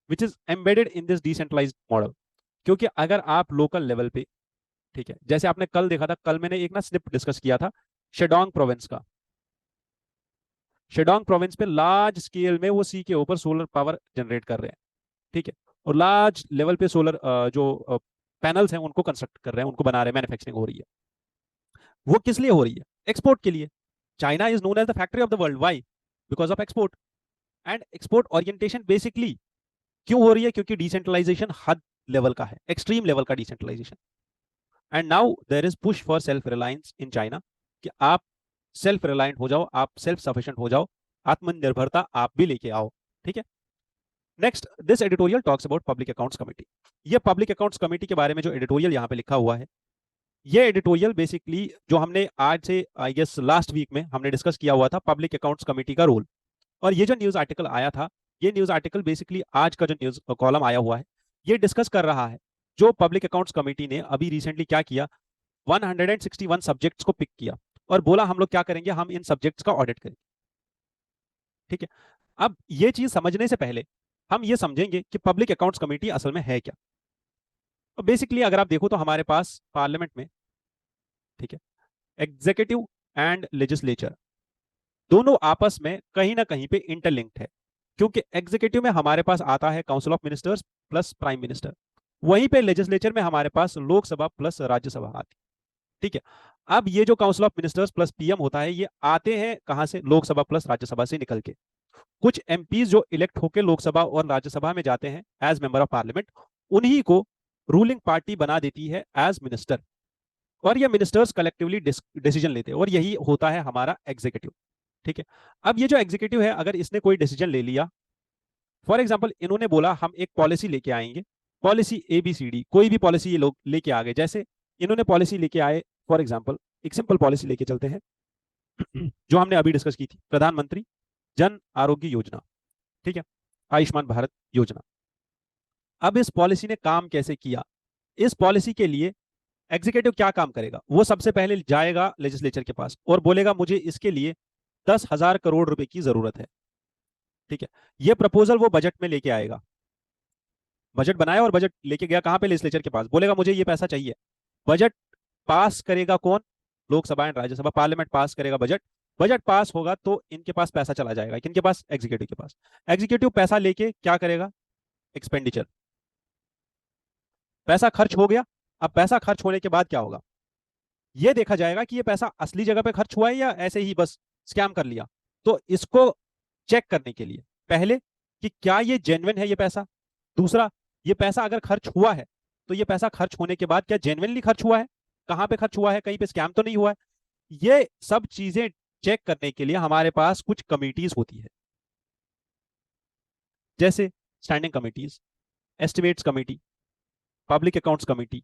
which is embedded in this decentralised model. क्योंकि अगर आप लोकल लेवल पे, ठीक है, जैसे आपने कल देखा था, कल मैंने एक ना स्निप डिस्कस किया था शेडोंग प्रोविंस का। शेडोंग प्रोविंस पे लार्ज स्केल में वो सी के ऊपर सोलर पावर जनरेट कर रहे हैं, ठीक है, और लार्ज लेवल पे सोलर जो पैनल्स हैं उनको कंस्ट्रक्ट कर रहे हैं, उनको बना रहे हैं, मैन्युफैक्चरिंग हो रही है। वो किस लिए हो रही है? एक्सपोर्ट के लिए। China is known as the factory of the world, why? Because of export. And export orientation basically क्यों हो रही है? क्योंकि डिसेंट्रलाइजेशन हद लेवल का है, एक्सट्रीम लेवल का decentralisation. And now there is push for self reliance in China, कि आप सेल्फ रिलायंट हो जाओ, आप सेल्फ सफिशिएंट हो जाओ, आत्मनिर्भरता आप भी लेके आओ, ठीक है। Next, this editorial talks about public accounts committee. ये पब्लिक अकाउंट्स कमेटी के बारे में जो एडिटोरियल यहाँ पे लिखा हुआ है, ये एडिटोरियल बेसिकली जो हमने आज से आई गेस लास्ट वीक में हमने डिस्कस किया हुआ था, पब्लिक अकाउंट्स कमेटी का रोल। और ये जो न्यूज आर्टिकल आया था, ये न्यूज आर्टिकल बेसिकली आज का जो न्यूज कॉलम आया हुआ है, ये डिस्कस कर रहा है जो पब्लिक अकाउंट्स कमेटी ने अभी रिसेंटली क्या किया, 161 सब्जेक्ट्स को पिक किया और बोला हम लोग क्या करेंगे, हम इन सब्जेक्ट्स का ऑडिट करेंगे। ठीक है, अब ये चीज समझने से पहले हम ये समझेंगे कि पब्लिक अकाउंट्स कमेटी असल में है क्या। तो बेसिकली अगर आप देखो तो हमारे पास पार्लियामेंट में, ठीक है, एग्जीक्यूटिव एंड लेजिस्लेचर दोनों आपस में कहीं ना कहीं पे इंटरलिंक्ड है, क्योंकि एग्जीक्यूटिव में हमारे पास आता है council of ministers plus prime minister, वहीं पे लेजिस्लेचर में हमारे पास लोकसभा प्लस राज्यसभा आती है। ठीक है, अब ये जो council of ministers plus PM होता है, ये आते हैं कहां से, लोकसभा प्लस राज्यसभा से निकल के। कुछ एमपीज जो इलेक्ट होकर लोकसभा और राज्यसभा में जाते हैं एज मेंबर ऑफ पार्लियामेंट, उन्हीं को रूलिंग पार्टी बना देती है एज मिनिस्टर, और ये मिनिस्टर्स कलेक्टिवली डिसीजन लेते हैं, और यही होता है हमारा एग्जीक्यूटिव। ठीक है, अब ये जो एग्जीक्यूटिव है, अगर इसने कोई डिसीजन ले लिया, फॉर एग्जाम्पल इन्होंने बोला हम एक पॉलिसी लेके आएंगे, पॉलिसी ABCD, कोई भी पॉलिसी ये लोग लेके आ गए, जैसे इन्होंने पॉलिसी लेके आए, फॉर एग्जाम्पल एक सिंपल पॉलिसी लेके चलते हैं जो हमने अभी डिस्कस की थी, प्रधानमंत्री जन आरोग्य योजना, ठीक है, आयुष्मान भारत योजना। अब इस पॉलिसी ने काम कैसे किया, इस पॉलिसी के लिए एग्जीक्यूटिव क्या काम करेगा, वो सबसे पहले जाएगा लेजिस्लेचर के पास और बोलेगा मुझे इसके लिए 10,000 करोड़ रुपए की जरूरत है। ठीक है, ये प्रपोजल वो बजट में लेके आएगा, बजट बनाया और बजट लेके गया कहां पे, लेजिस्लेचर के पास, बोलेगा मुझे ये पैसा चाहिए। बजट पास करेगा कौन, लोकसभा एंड राज्यसभा, पार्लियामेंट पास करेगा बजट, बजट पास होगा तो इनके पास पैसा चला जाएगा, किनके पास, एग्जीक्यूटिव के पास। एग्जीक्यूटिव पैसा लेके क्या करेगा, एक्सपेंडिचर, पैसा खर्च हो गया। अब पैसा खर्च होने के बाद क्या होगा, यह देखा जाएगा कि ये पैसा असली जगह पे खर्च हुआ है या ऐसे ही बस स्कैम कर लिया। तो इसको चेक करने के लिए पहले कि क्या ये जेन्युइन है ये पैसा, दूसरा ये पैसा अगर खर्च हुआ है तो ये पैसा खर्च होने के बाद क्या जेन्युइनली खर्च हुआ है, कहां पे खर्च हुआ है, कहीं पे स्कैम तो नहीं हुआ है। ये सब चीजें चेक करने के लिए हमारे पास कुछ कमिटीज होती है, जैसे standing committees, estimates committee, public accounts committee,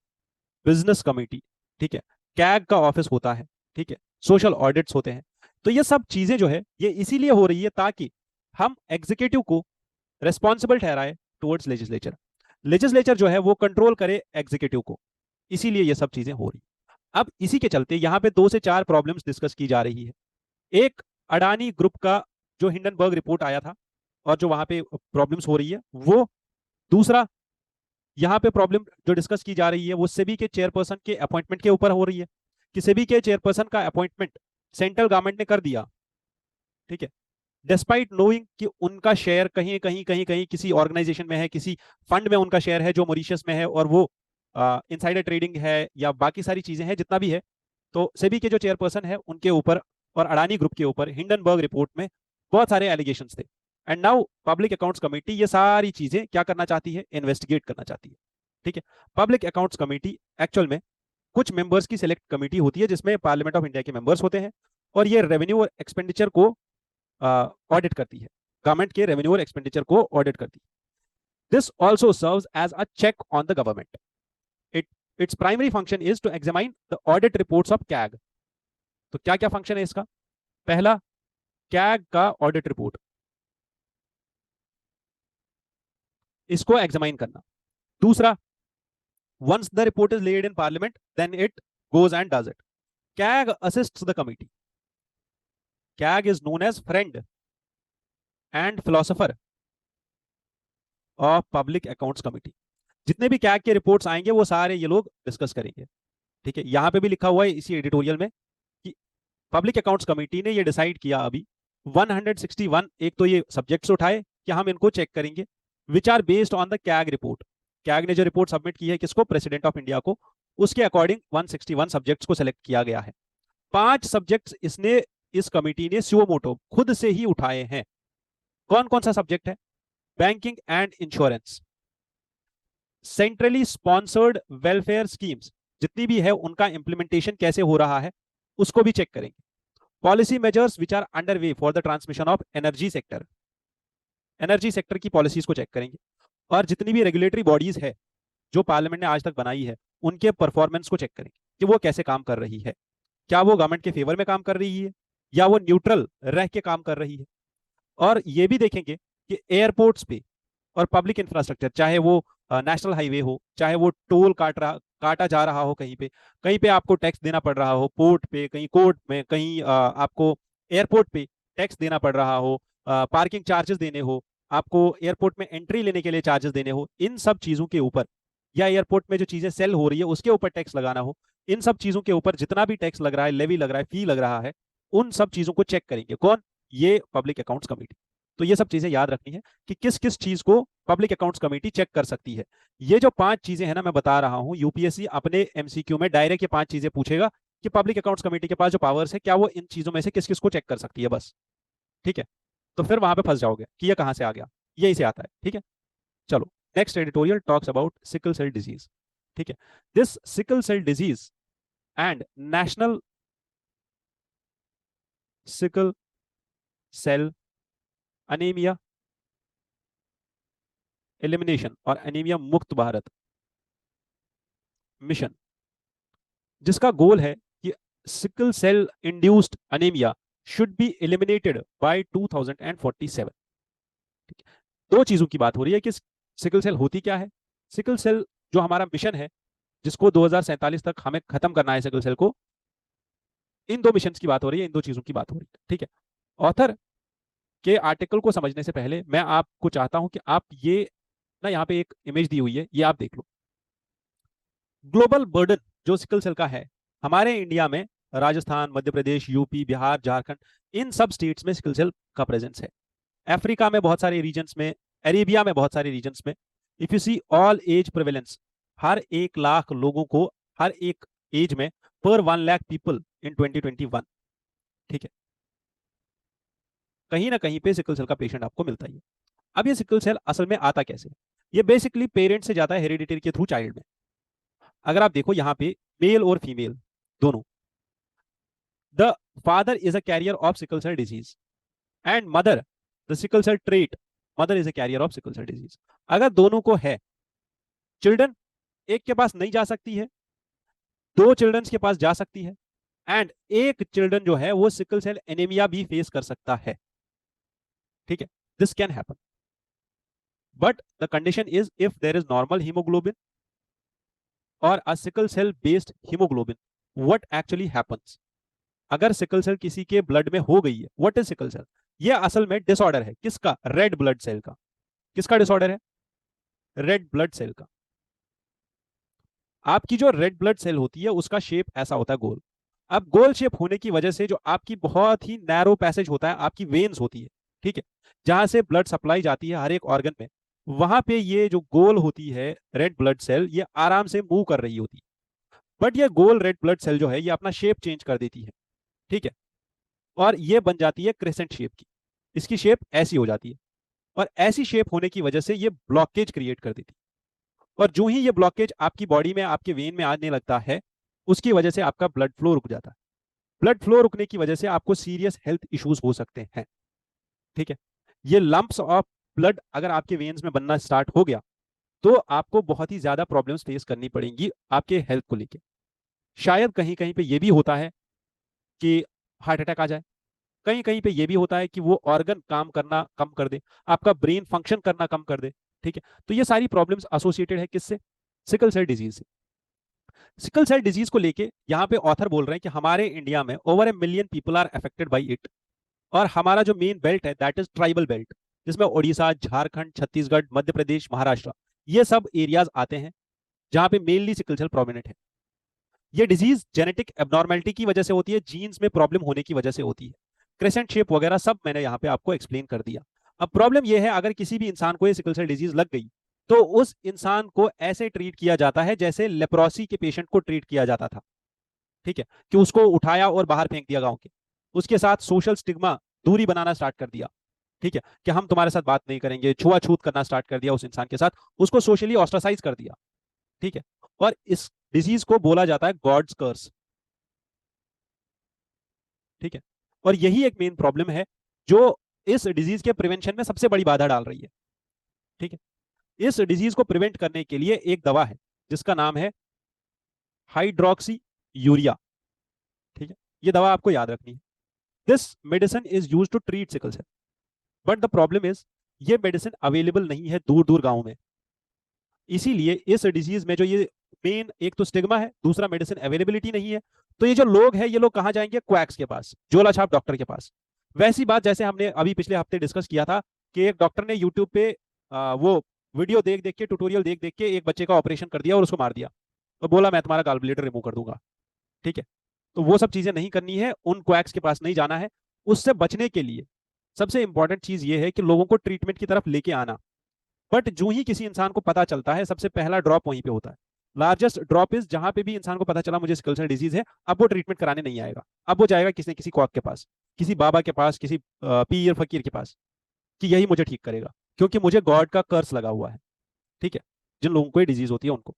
business committee, ठीक है, कैग का ऑफिस होता है, ठीक है, सोशल ऑडिट्स होते हैं। तो ये सब चीजें जो है ये इसीलिए हो रही है ताकि हम एग्जीक्यूटिव को रेस्पॉन्सिबल ठहराए टुवर्ड्स लेजिस्लेचर, लेजिस्लेचर जो है वो कंट्रोल करे एग्जीक्यूटिव को, इसीलिए ये सब चीजें हो रही। अब इसी के चलते यहां पे 2 से 4 प्रॉब्लम्स डिस्कस की जा रही है। एक, अडानी ग्रुप का जो हिंडनबर्ग रिपोर्ट आया था और जो वहां पे प्रॉब्लम्स हो रही है वो, दूसरा यहां पे प्रॉब्लम जो डिस्कस की जा रही है वो सेबी के चेयरपर्सन के अपॉइंटमेंट के ऊपर हो रही है, कि सेबी के चेयरपर्सन का अपॉइंटमेंट सेंट्रल गवर्नमेंट ने कर दिया, ठीक है, डिस्पाइट नोइंग कि उनका शेयर कहीं कहीं कहीं कहीं किसी ऑर्गेनाइजेशन में है, किसी फंड में उनका शेयर है जो मॉरिशस में है, और वो इनसाइडर ट्रेडिंग है या बाकी सारी चीजें हैं जितना भी है। तो सेबी के जो चेयरपर्सन है उनके ऊपर और अडानी ग्रुप के ऊपर हिंडनबर्ग रिपोर्ट में बहुत सारे एलिगेशन थे। And now public accounts committee ये सारी चीजें क्या करना चाहती है, इन्वेस्टिगेट करना चाहती है। ठीक है, पब्लिक अकाउंट्स कमेटी एक्चुअल में कुछ मेंबर्स की सिलेक्ट कमेटी होती है जिसमें पार्लियामेंट ऑफ इंडिया के मेंबर्स होते हैं, और ये रेवेन्यू और एक्सपेंडिचर को ऑडिट करती है, गवर्नमेंट के रेवेन्यू और एक्सपेंडिचर को ऑडिट करती है। This also serves as a check on the government. Its primary function is to examine the audit reports of CAG. तो क्या क्या फंक्शन है इसका, पहला, कैग का ऑडिट रिपोर्ट, इसको एग्जामाइन करना। दूसरा, once the report is laid in parliament then it goes and does it. CAG assists the committee. CAG is known as friend and philosopher of public accounts committee. जितने भी कैग के रिपोर्ट्स आएंगे वो सारे ये लोग डिस्कस करेंगे। ठीक है, यहां पे भी लिखा हुआ है इसी एडिटोरियल में कि पब्लिक अकाउंट्स कमेटी ने ये डिसाइड किया अभी 161 एक तो ये सब्जेक्ट्स उठाए कि हम इनको चेक करेंगे, which are based on the CAG report. CAG ने जो रिपोर्ट सबमिट की है किसको, प्रेसिडेंट ऑफ इंडिया को, उसके अकॉर्डिंग 161 सब्जेक्ट्स को सिलेक्ट किया गया है। 5 सब्जेक्ट्स इसने, इस कमेटी ने सुओ मोटो खुद से ही उठाए हैं। कौन कौन सा सब्जेक्ट है, banking and insurance, centrally sponsored welfare schemes जितनी भी है उनका इंप्लीमेंटेशन कैसे हो रहा है उसको भी चेक करेंगे, policy measures which are under way for the transmission of energy sector, energy sector की पॉलिसीज को चेक करेंगे, और जितनी भी रेगुलेटरी बॉडीज है जो पार्लियामेंट ने आज तक बनाई है उनके परफॉर्मेंस को चेक करेंगे, कि वो कैसे काम कर रही है, क्या वो गवर्नमेंट के फेवर में काम कर रही है या वो न्यूट्रल रह के काम कर रही है। और ये भी देखेंगे कि एयरपोर्ट्स पे और पब्लिक इंफ्रास्ट्रक्चर, चाहे वो नेशनल हाईवे हो, चाहे वो टोल काटा जा रहा हो, कहीं पे आपको टैक्स देना पड़ रहा हो, पोर्ट पे, कहीं कोर्ट में, कहीं आपको एयरपोर्ट पे टैक्स देना पड़ रहा हो, पार्किंग चार्जेस देने हो, आपको एयरपोर्ट में एंट्री लेने के लिए चार्जेस देने हो, इन सब चीजों के ऊपर, या एयरपोर्ट में जो चीजें सेल हो रही है उसके ऊपर टैक्स लगाना हो, इन सब चीजों के ऊपर जितना भी टैक्स लग रहा है, लेवी लग रहा है, फी लग रहा है, उन सब चीजों को चेक करेंगे कौन? ये पब्लिक अकाउंट्स कमेटी। तो ये सब चीजें याद रखनी है कि किस किस चीज को पब्लिक अकाउंट्स कमेटी चेक कर सकती है। ये जो 5 चीजें हैं ना, मैं बता रहा हूं, यूपीएससी अपने एमसीक्यू में डायरेक्ट ये 5 चीजें पूछेगा कि पब्लिक अकाउंट्स कमेटी के पास जो पावर्स है, क्या वो इन चीजों में से किस किस को चेक कर सकती है, बस। ठीक है, तो फिर वहां पे फंस जाओगे कि ये कहां से आ गया, यही से आता है। ठीक है, चलो, next editorial talks about sickle cell disease. ठीक है, this sickle cell disease and national sickle cell anaemia elimination और अनीमिया मुक्त भारत मिशन, जिसका गोल है कि sickle cell induced anaemia should be eliminated by 2047। दो चीजों की बात हो रही है कि सिकल सेल होती क्या है। सिकल सेल जो हमारा मिशन है, जिसको 2047 तक हमें खत्म करना है सिकल सेल को, इन दो मिशन की बात हो रही है, इन दो चीजों की बात हो रही है। ठीक है, ऑथर के आर्टिकल को समझने से पहले मैं आपको चाहता हूं कि आप ये ना, यहाँ पे एक इमेज दी हुई है, ये आप देख लो। ग्लोबल बर्डन जो सिकल सेल का है, हमारे इंडिया में राजस्थान, मध्य प्रदेश, यूपी, बिहार, झारखंड, इन सब स्टेट्स में सिकल सेल का प्रेजेंस है। अफ्रीका में बहुत सारे रीजन्स में, अरेबिया में बहुत सारे रीजन्स में। If you see all age prevalence, हर 1 लाख लोगों को, हर एक एज में, पर 1 लाख पीपल इन 2021। ठीक है, कहीं ना कहीं पे सिकल सेल का पेशेंट आपको मिलता ही है। अब ये सिकल सेल असल में आता कैसे है? ये बेसिकली पेरेंट से जाता है हेरिडिटरी के थ्रू चाइल्ड में। अगर आप देखो यहाँ पे, मेल और फीमेल दोनों, the father is a carrier of sickle cell disease and mother, the sickle cell trait, mother is a carrier of sickle cell disease. अगर दोनों को है, चिल्ड्रन एक के पास नहीं जा सकती है, 2 चिल्ड्रन के पास जा सकती है, एंड एक चिल्ड्रन जो है वो सिकल सेल एनीमिया भी फेस कर सकता है। ठीक है, this can happen, but the condition is if there is normal haemoglobin और a sickle cell based haemoglobin, what actually happens? अगर सिकल सेल किसी के ब्लड में हो गई है, व्हाट इज सिकल सेल? ये असल में डिसऑर्डर है किसका? रेड ब्लड सेल का। किसका डिसऑर्डर है? रेड ब्लड सेल का। आपकी जो रेड ब्लड सेल होती है उसका शेप ऐसा होता है, गोल। अब गोल शेप होने की वजह से जो आपकी बहुत ही नैरो पैसेज होता है, आपकी वेन्स होती है, ठीक है, जहां से ब्लड सप्लाई जाती है हर एक ऑर्गन में, वहां पे ये जो गोल होती है रेड ब्लड सेल, ये आराम से मूव कर रही होती है। बट ये गोल रेड ब्लड सेल जो है, ये अपना शेप चेंज कर देती है। ठीक है, और ये बन जाती है क्रेसेंट शेप की। इसकी शेप ऐसी हो जाती है, और ऐसी शेप होने की वजह से ये ब्लॉकेज क्रिएट कर देती है। और जो ही ये ब्लॉकेज आपकी बॉडी में, आपके वेन में आने लगता है, उसकी वजह से आपका ब्लड फ्लो रुक जाता है। ब्लड फ्लो रुकने की वजह से आपको सीरियस हेल्थ इश्यूज हो सकते हैं। ठीक है, ये लंप्स ऑफ ब्लड अगर आपके वेन्स में बनना स्टार्ट हो गया, तो आपको बहुत ही ज्यादा प्रॉब्लम्स फेस करनी पड़ेंगी आपके हेल्थ को लेके। शायद कहीं कहीं पे ये भी होता है कि हार्ट अटैक आ जाए, कहीं कहीं पे ये भी होता है कि वो ऑर्गन काम करना कम कर दे, आपका ब्रेन फंक्शन करना कम कर दे। ठीक है, तो ये सारी प्रॉब्लम्स एसोसिएटेड है किससे? सिकल सेल डिजीज से। सिकल सेल डिजीज को लेके यहाँ पे ऑथर बोल रहे हैं कि हमारे इंडिया में over a million people are affected by it, और हमारा जो मेन बेल्ट है दैट इज ट्राइबल बेल्ट, जिसमें ओडिशा, झारखंड, छत्तीसगढ़, मध्य प्रदेश, महाराष्ट्र, ये सब एरियाज आते हैं जहां पे मेनली सिकल सेल प्रोमिनेंट है। ये डिजीज जेनेटिक एबनॉर्मेलिटी की वजह से होती है, जीन्स में प्रॉब्लम होने की वजह से होती है। क्रेसेंट शेप वगैरह सब मैंने यहाँ पे आपको एक्सप्लेन कर दिया। अब प्रॉब्लम यह है, अगर किसी भी इंसान को ये सिकल सेल डिजीज लग गई, तो उस इंसान को ऐसे ट्रीट किया जाता है जैसे लेप्रोसी के पेशेंट को ट्रीट किया जाता था। ठीक है, कि उसको उठाया और बाहर फेंक दिया गांव के, उसके साथ सोशल स्टिग्मा, दूरी बनाना स्टार्ट कर दिया। ठीक है, कि हम तुम्हारे साथ बात नहीं करेंगे, छुआछूत करना स्टार्ट कर दिया उस इंसान के साथ, उसको सोशली ऑस्ट्रासाइज कर दिया। ठीक है, और इस डिजीज को बोला जाता है गॉड्स कर्स। ठीक है, और यही एक मेन प्रॉब्लम है जो इस डिजीज के प्रिवेंशन में सबसे बड़ी बाधा डाल रही है। ठीक है, इस डिजीज को प्रिवेंट करने के लिए एक दवा है जिसका नाम है हाइड्रोक्सी यूरिया। ठीक है, ये दवा आपको याद रखनी है। This medicine is use to treat sickle cell, but the problem is ये मेडिसिन अवेलेबल नहीं है दूर दूर गांव में। इसीलिए इस डिजीज में जो ये मेन एक तो स्टिग्मा है, दूसरा मेडिसिन अवेलेबिलिटी नहीं है। तो ये जो लोग हैं, ये लोग कहाँ जाएंगे? क्वैक्स के पास, झोला छाप डॉक्टर के पास। वैसी बात जैसे हमने अभी पिछले हफ्ते डिस्कस किया था कि एक डॉक्टर ने यूट्यूब पे वो वीडियो देख देख के, ट्यूटोरियल देख देख के एक बच्चे का ऑपरेशन कर दिया और उसको मार दिया, और बोला मैं तुम्हारा गॉल ब्लैडर रिमूव कर दूंगा। ठीक है, तो वो सब चीजें नहीं करनी है, उन क्वैक्स के पास नहीं जाना है। उससे बचने के लिए सबसे इंपॉर्टेंट चीज ये है कि लोगों को ट्रीटमेंट की तरफ लेके आना। बट जो ही किसी इंसान को पता चलता है, सबसे पहला ड्रॉप वहीं पे होता है। लार्जेस्ट ड्रॉप इज जहां पे भी इंसान को पता चला मुझे सिकल सेल डिजीज है, अब वो ट्रीटमेंट कराने नहीं आएगा। अब वो जाएगा किसी न किसी कॉक के पास, किसी बाबा के पास, किसी पीर फकीर के पास, कि यही मुझे ठीक करेगा, क्योंकि मुझे गॉड का कर्स लगा हुआ है। ठीक है, जिन लोगों को ये डिजीज होती है उनको।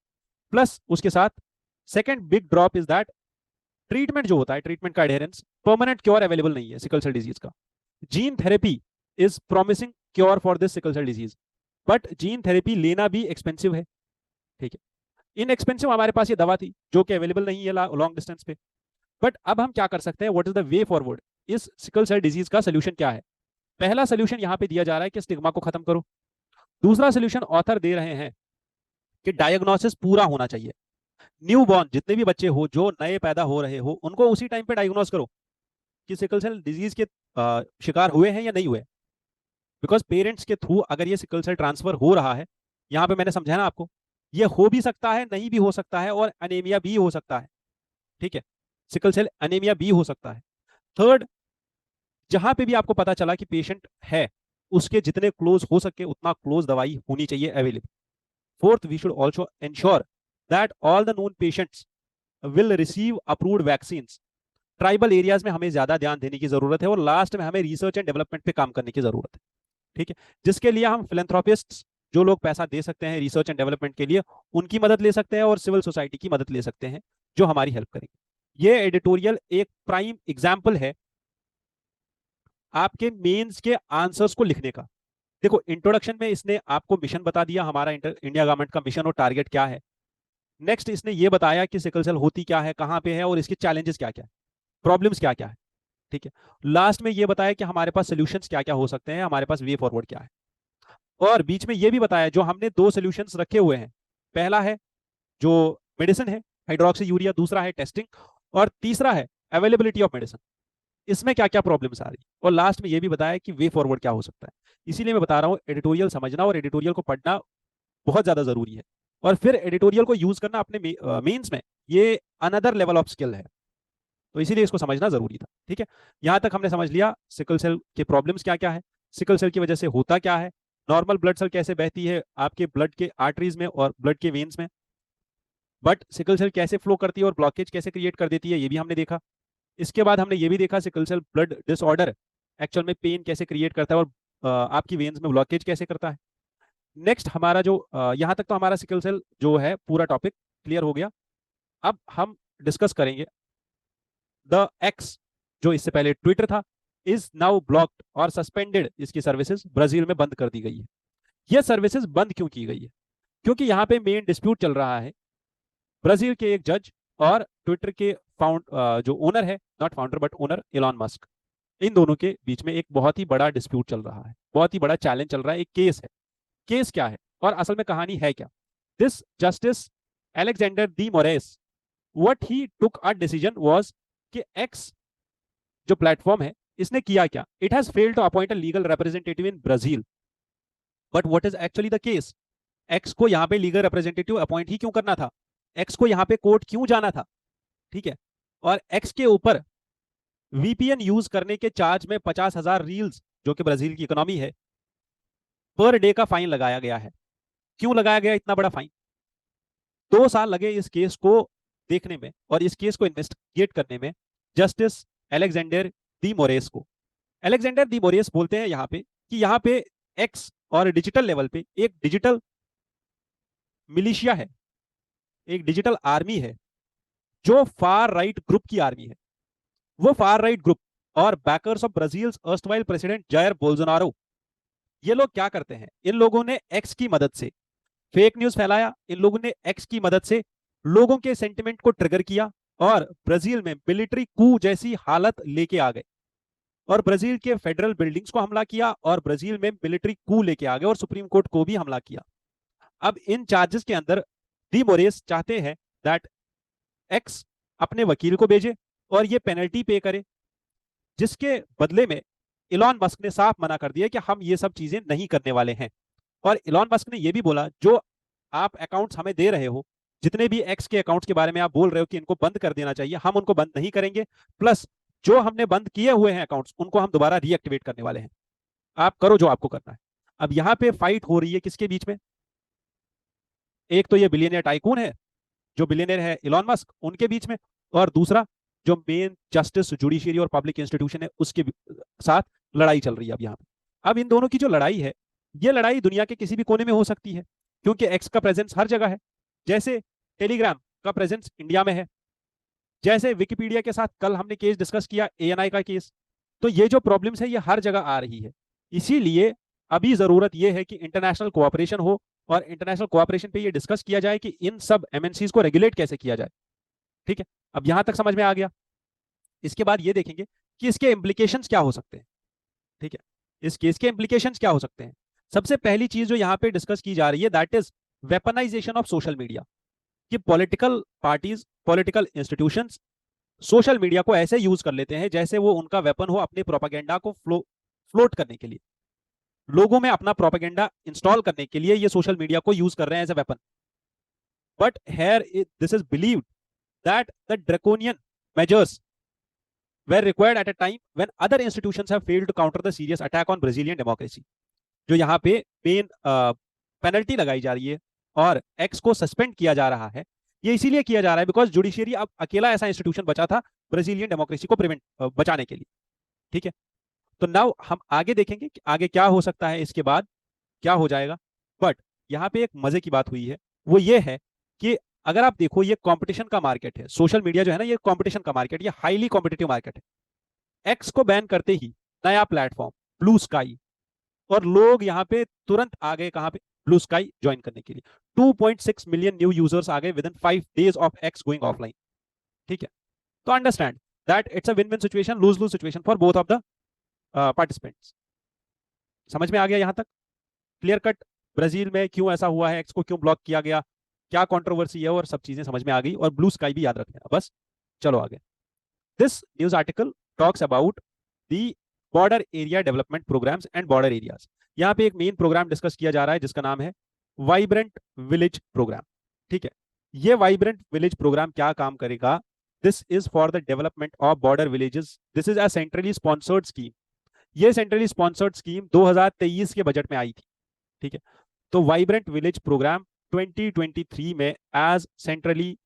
प्लस उसके साथ second big drop is that treatment जो होता है, ट्रीटमेंट का एडहेरेंस, परमानेंट क्योर अवेलेबल नहीं है सिकल सेल डिजीज का। Gene therapy is promising cure for this sickle cell disease, but gene therapy लेना भी एक्सपेंसिव है। ठीक है, इन एक्सपेंसिव हमारे पास ये दवा थी जो कि अवेलेबल नहीं है लॉन्ग डिस्टेंस पे। बट अब हम क्या कर सकते हैं? What is the way forward? इस सिकल सेल डिजीज का सोल्यूशन क्या है? पहला सोल्यूशन यहां पे दिया जा रहा है कि स्टिग्मा को खत्म करो। दूसरा सोल्यूशन ऑथर दे रहे हैं कि डायग्नोसिस पूरा होना चाहिए। न्यू बॉर्न जितने भी बच्चे हो जो नए पैदा हो रहे हो, उनको उसी टाइम पे डायग्नोस करो कि सिकल सेल डिजीज के शिकार हुए हैं या नहीं हुए। बिकॉज पेरेंट्स के थ्रू अगर ये सिकल सेल ट्रांसफर हो रहा है, यहाँ पे मैंने समझाया ना आपको, ये हो भी सकता है, नहीं भी हो सकता है, और अनेमिया भी हो सकता है। ठीक है, सिकल सेल अनेमिया भी हो सकता है। थर्ड, जहां पे भी आपको पता चला कि पेशेंट है, उसके जितने क्लोज हो सके उतना क्लोज दवाई होनी चाहिए available. Fourth, we should also ensure that all the known patients will receive approved vaccine. Tribal areas में हमें ज्यादा ध्यान देने की जरूरत है, और लास्ट में हमें रिसर्च एंड डेवलपमेंट पे काम करने की जरूरत है। ठीक है, जिसके लिए हम फिलेंथ्रोपिस्ट, जो लोग पैसा दे सकते हैं रिसर्च एंड डेवलपमेंट के लिए, उनकी मदद ले सकते हैं, और सिविल सोसाइटी की मदद ले सकते हैं जो हमारी हेल्प करेंगे। ये एडिटोरियल एक प्राइम एग्जाम्पल है आपके मेंस के आंसर्स को लिखने का। देखो, इंट्रोडक्शन में इसने आपको मिशन बता दिया, हमारा इंडिया गवर्नमेंट का मिशन और टारगेट क्या है। नेक्स्ट इसने ये बताया कि सिकल सेल होती क्या है, कहां पे है, और इसके चैलेंजेस क्या क्या है, प्रॉब्लम्स क्या क्या है। ठीक है, लास्ट में ये बताया कि हमारे पास सोल्यूशंस क्या क्या हो सकते हैं, हमारे पास वे फॉरवर्ड क्या है। और बीच में ये भी बताया जो हमने दो सोल्यूशंस रखे हुए हैं, पहला है जो मेडिसिन है हाइड्रोक्सी यूरिया, दूसरा है टेस्टिंग, और तीसरा है अवेलेबिलिटी ऑफ मेडिसिन, इसमें क्या क्या प्रॉब्लम्स आ रही है, और लास्ट में ये भी बताया कि वे फॉरवर्ड क्या हो सकता है। इसीलिए मैं बता रहा हूँ एडिटोरियल समझना और एडिटोरियल को पढ़ना बहुत ज्यादा जरूरी है, और फिर एडिटोरियल को यूज करना अपने मेंस में, ये अनदर लेवल ऑफ स्किल है। तो इसीलिए इसको समझना जरूरी था। ठीक है, यहां तक हमने समझ लिया सिकल सेल के प्रॉब्लम्स क्या क्या है, सिकल सेल की वजह से होता क्या है, नॉर्मल ब्लड सेल कैसे बहती है आपके ब्लड के आर्टरीज में और ब्लड के वेन्स में, बट सिकल सेल कैसे फ्लो करती है और ब्लॉकेज कैसे क्रिएट कर देती है, ये भी हमने देखा। इसके बाद हमने ये भी देखा sickle cell blood disorder actual में पेन कैसे क्रिएट करता है, और आपकी वेन्स में ब्लॉकेज कैसे करता है। नेक्स्ट हमारा जो यहाँ तक तो हमारा सिकल सेल जो है पूरा टॉपिक क्लियर हो गया। अब हम डिस्कस करेंगे द एक्स, जो इससे पहले ट्विटर था, इज नाउ ब्लॉक्ड और सस्पेंडेड, इसकी सर्विसेज ब्राजील में बंद कर दी गई है। यह सर्विसेज बंद क्यों की गई है? क्योंकि यहाँ पे मेन डिस्प्यूट चल रहा है ब्राजील के एक जज और ट्विटर के जो ओनर है, not founder but owner, Elon Musk, इन दोनों के बीच में एक बहुत ही बड़ा डिस्प्यूट चल रहा है, बहुत ही बड़ा चैलेंज चल रहा है, एक केस है। केस क्या है और असल में कहानी है क्या? This justice Alexander de Moraes, what he took a decision was कि एक्स जो प्लेटफॉर्म है, इसने किया क्या? It has failed to appoint a legal representative in Brazil. But what is actually the case? X को यहाँ पे लीगल रिप्रेजेंटेटिव अपॉइंट ही क्यों करना था? एक्स को यहाँ पे कोर्ट क्यों जाना था? ठीक है, और एक्स के ऊपर वीपीएन यूज करने के चार्ज में 50,000 रील्स, जो कि ब्राजील की इकोनॉमी है, पर डे का फाइन लगाया गया है। क्यों लगाया गया इतना बड़ा फाइन? 2 साल लगे इस केस को देखने में और इस केस को इन्वेस्टिगेट करने में जस्टिस अलेक्जेंडर दी मोरेस को। अलेक्जेंडर दी मोरेस बोलते हैं यहाँ पे कि यहाँ पे एक्स और डिजिटल लेवल पे एक डिजिटल मिलिशिया है, एक डिजिटल आर्मी है, जो फार राइट ग्रुप की आर्मी है। वो फार राइट ग्रुप और backers of Brazil's erstwhile president Jair Bolsonaro, ये लोग क्या करते हैं? इन लोगों ने एक्स की मदद से फेक न्यूज फैलाया, इन लोगों ने एक्स की मदद से लोगों के सेंटिमेंट को ट्रिगर किया, और ब्राजील में मिलिट्री कू जैसी हालत लेके आ गए और ब्राजील के फेडरल बिल्डिंग्स को हमला किया और ब्राजील में मिलिट्री कू लेके आ गए और सुप्रीम कोर्ट को भी हमला किया। अब इन चार्जेस के अंदर डी मोरेस चाहते हैं दैट एक्स अपने वकील को भेजे और ये पेनल्टी पे करे, जिसके बदले में इलॉन मस्क ने साफ मना कर दिया कि हम ये सब चीजें नहीं करने वाले हैं। और इलॉन मस्क ने यह भी बोला, जो आप अकाउंट्स हमें दे रहे हो, जितने भी एक्स के अकाउंट्स के बारे में आप बोल रहे हो कि इनको बंद कर देना चाहिए, हम उनको बंद नहीं करेंगे, प्लस जो हमने बंद किए हुए हैं अकाउंट्स उनको हम दोबारा रीएक्टिवेट करने वाले हैं। आप करो जो आपको करना है। अब यहां पे फाइट हो रही है किसके बीच में? एक तो ये बिलियनियर टाइकून है, जो बिलियनियर है इलॉन मस्क, उनके बीच में, और दूसरा जो मेन जस्टिस जुडिशियरी और पब्लिक इंस्टीट्यूशन है उसके साथ लड़ाई चल रही है अब यहाँ पे। अब इन दोनों की जो लड़ाई है, ये लड़ाई दुनिया के किसी भी कोने में हो सकती है, क्योंकि एक्स का प्रेजेंस हर जगह है। जैसे टेलीग्राम का प्रेजेंस इंडिया में है, जैसे विकिपीडिया के साथ कल हमने केस डिस्कस किया, एएनआई का केस। तो ये जो प्रॉब्लम्स है ये हर जगह आ रही है। इसीलिए अभी जरूरत यह है कि इंटरनेशनल कोऑपरेशन हो और इंटरनेशनल कोऑपरेशन पे ये डिस्कस किया जाए कि इन सब एमएनसीज को रेगुलेट कैसे किया जाए। ठीक है, अब यहां तक समझ में आ गया। इसके बाद ये देखेंगे कि इसके इम्प्लीकेशंस क्या हो सकते हैं। ठीक है, इस केस के इम्प्लीकेशंस क्या हो सकते हैं। सबसे पहली चीज जो यहां पे डिस्कस की जा रही है that is weaponisation of social media, कि political parties, political institutions social media को ऐसे यूज कर लेते हैं जैसे वो उनका वेपन हो अपने प्रोपागेंडा को फ्लोट करने के लिए। लोगों में अपना प्रोपागेंडा इंस्टॉल करने के लिए ये सोशल मीडिया को यूज कर रहे हैं as a weapon. But here this is believed that the draconian measures were required at a time when other institutions have failed to counter the serious attack on Brazilian democracy। जो यहाँ पे मेन पेनल्टी लगाई जा रही है और एक्स को सस्पेंड किया जा रहा है, ये इसीलिए किया जा रहा है बिकॉज जुडिशियरी अब अकेला ऐसा इंस्टीट्यूशन बचा था ब्राजीलियन डेमोक्रेसी को प्रिवेंट बचाने के लिए। ठीक है, तो नाउ हम आगे देखेंगे कि आगे क्या हो सकता है, इसके बाद क्या हो जाएगा। बट यहाँ पे एक मजे की बात हुई है, वो ये है कि अगर आप देखो ये कंपटीशन का मार्केट है, सोशल मीडिया जो है ना ये कंपटीशन का मार्केट, ये हाईली कॉम्पिटिटिव मार्केट है। एक्स को बैन करते ही नया प्लेटफॉर्म ब्लू स्काई, और लोग यहाँ पे तुरंत आ गए कहां पे, ब्लू स्काई ज्वाइन करने के लिए। 2.6 मिलियन न्यू यूजर्स आ गए within 5 days of X going offline. ठीक है, तो understand that it's a win win situation, lose lose situation for both of the participants. समझ में आ गया यहां तक? क्लियर कट ब्राजील में क्यों ऐसा हुआ है, एक्स को क्यों ब्लॉक किया गया, क्या कंट्रोवर्सी है, और सब चीजें समझ में आ गई। और ब्लू स्काई भी याद रखना बस। चलो आगे। This news article talks about the border area development programmes and border areas. यहाँ पे एक मेन प्रोग्राम डिस्कस किया जा रहा है जिसका नाम है वाइब्रेंट विलेज प्रोग्राम। ठीक है, ये वाइब्रेंट विलेज प्रोग्राम क्या काम करेगा? This is for the development of border villages. This is a centrally sponsored scheme. ये सेंट्रली स्पॉन्सर्ड स्कीम 2023 के बजट में आई थी। ठीक है, तो वाइब्रेंट विलेज प्रोग्राम 2023 में एज सेंट्रली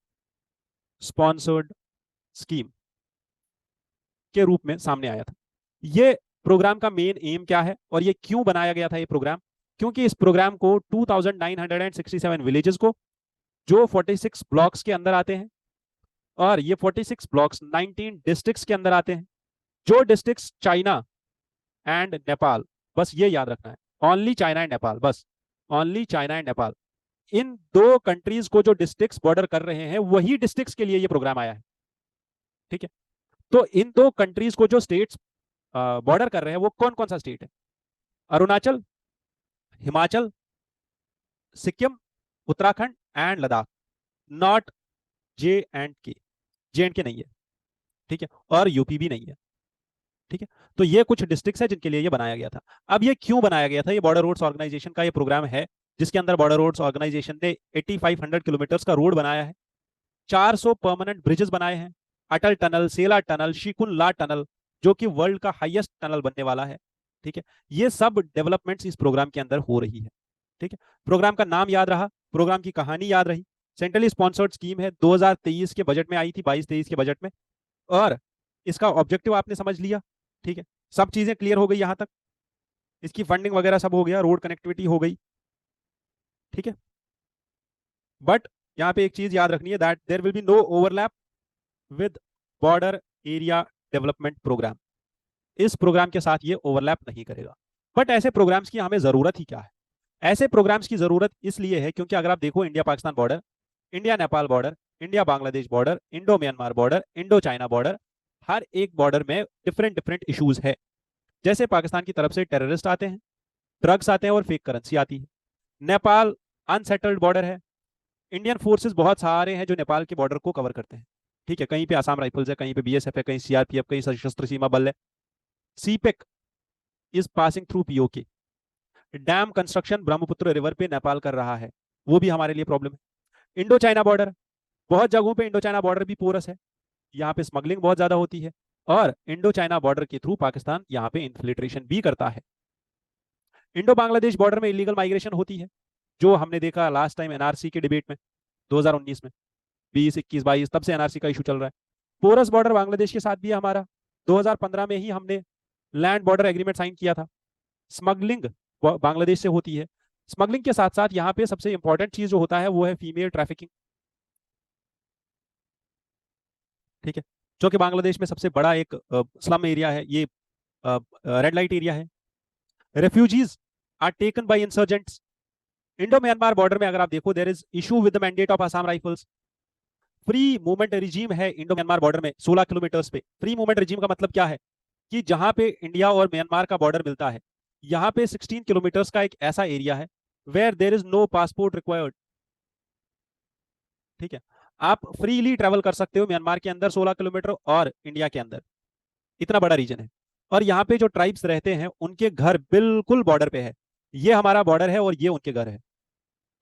स्पॉन्सर्ड स्कीम के रूप में सामने आया था। ये प्रोग्राम का मेन एम क्या है और ये क्यों बनाया गया था ये प्रोग्राम? क्योंकि इस प्रोग्राम को 2967 विलेजेस को, जो 46 ब्लॉक्स के अंदर आते हैं, और ये 46 ब्लॉक्स 19 डिस्ट्रिक्ट्स के अंदर आते हैं, जो डिस्ट्रिक्ट्स चाइना एंड नेपाल, बस ये याद रखना है, ओनली चाइना एंड नेपाल, बस ओनली चाइना एंड नेपाल, इन दो कंट्रीज को जो डिस्ट्रिक्ट्स बॉर्डर कर रहे हैं वही डिस्ट्रिक्ट्स के लिए ये प्रोग्राम आया है। ठीक है, तो इन दो कंट्रीज को जो स्टेट्स बॉर्डर कर रहे हैं वो कौन कौन सा स्टेट है? Arunachal, Himachal, Sikkim, Uttarakhand and Ladakh, not J and के नहीं है। ठीक है, और यूपी भी नहीं है। ठीक है, तो ये कुछ डिस्ट्रिक्ट्स है जिनके लिए ये बनाया गया था। अब ये क्यों बनाया गया था? ये बॉर्डर रोड्स ऑर्गेनाइजेशन का ये प्रोग्राम है जिसके अंदर बॉर्डर रोड्स ऑर्गेनाइजेशन ने 8500 किलोमीटर का रोड बनाया है, 400 परमानेंट ब्रिजेस बनाए हैं, अटल टनल, सेला टनल, शिकुन-ला टनल जो कि वर्ल्ड का हाईएस्ट टनल बनने वाला है। ठीक है, ये सब डेवलपमेंट्स इस प्रोग्राम के अंदर हो रही है। ठीक है, प्रोग्राम का नाम याद रहा, प्रोग्राम की कहानी याद रही, सेंट्रली स्पॉन्सर्ड स्कीम है, 2023 के बजट में आई थी, 22-23 के बजट में, और इसका ऑब्जेक्टिव आपने समझ लिया। ठीक है, सब चीजें क्लियर हो गई यहां तक, इसकी फंडिंग वगैरह सब हो गया, रोड कनेक्टिविटी हो गई। ठीक है, बट यहां पे एक चीज याद रखनी है that there will be no overlap with border area development programme. इस प्रोग्राम के साथ ये ओवरलैप नहीं करेगा। बट ऐसे प्रोग्राम्स की हमें जरूरत ही क्या है? ऐसे प्रोग्राम्स की जरूरत इसलिए है क्योंकि अगर आप देखो India Pakistan border, India Nepal border, India Bangladesh border, Indo Myanmar border, Indo China border, हर एक बॉर्डर में डिफरेंट डिफरेंट इश्यूज है। जैसे पाकिस्तान की तरफ से टेररिस्ट आते हैं, ड्रग्स आते हैं और फेक करेंसी आती है। नेपाल अनसेटल्ड बॉर्डर है। इंडियन फोर्सेस बहुत सारे हैं जो नेपाल के बॉर्डर को कवर करते हैं। ठीक है, कहीं पे आसाम राइफल्स है, कहीं पे बीएसएफ है, कहीं सीआरपीएफ, कहीं सशस्त्र सीमा बल है। CPEC is passing through PoK. Dam construction Brahmaputra river पे नेपाल कर रहा है, वो भी हमारे लिए प्रॉब्लम है। इंडो चाइना बॉर्डर, बहुत जगहों पे इंडो चाइना बॉर्डर भी पोरस है, यहाँ पे स्मगलिंग बहुत ज्यादा होती है, और इंडो चाइना बॉर्डर के थ्रू पाकिस्तान यहाँ पे इन्फिल्ट्रेशन भी करता है। इंडो बांग्लादेश बॉर्डर में इलीगल माइग्रेशन होती है, जो हमने देखा लास्ट टाइम एनआरसी के डिबेट में 2019 में, 20, 21, 22, तब से एनआरसी का इशू चल रहा है। पोरस बॉर्डर बांग्लादेश के साथ भी है हमारा, 2015 में ही हमने लैंड बॉर्डर एग्रीमेंट साइन किया था। स्मगलिंग बांग्लादेश से होती है। स्मगलिंग के साथ साथ यहाँ पे सबसे इंपॉर्टेंट चीज जो होता है वो है फीमेल ट्रैफिकिंग। ठीक है, जो कि बांग्लादेश में सबसे बड़ा एक स्लम एरिया है, ये रेड लाइट एरिया है। Refugees are taken by insurgents. Indo Myanmar border में अगर आप देखो, there is issue with the mandate of Assam rifles. Free movement regime है इंडो म्यांमार बॉर्डर में 16 किलोमीटर्स पे। फ्री मूवमेंट रिजीम का मतलब क्या है कि जहां पे इंडिया और म्यांमार का बॉर्डर मिलता है, यहाँ पे 16 किलोमीटर्स का एक ऐसा एरिया है where there is no passport required. ठीक है, आप फ्रीली ट्रेवल कर सकते हो म्यांमार के अंदर 16 किलोमीटर और इंडिया के अंदर, इतना बड़ा रीजन है। और यहाँ पे जो ट्राइब्स रहते हैं उनके घर बिल्कुल बॉर्डर पे है। ये हमारा बॉर्डर है और ये उनके घर है।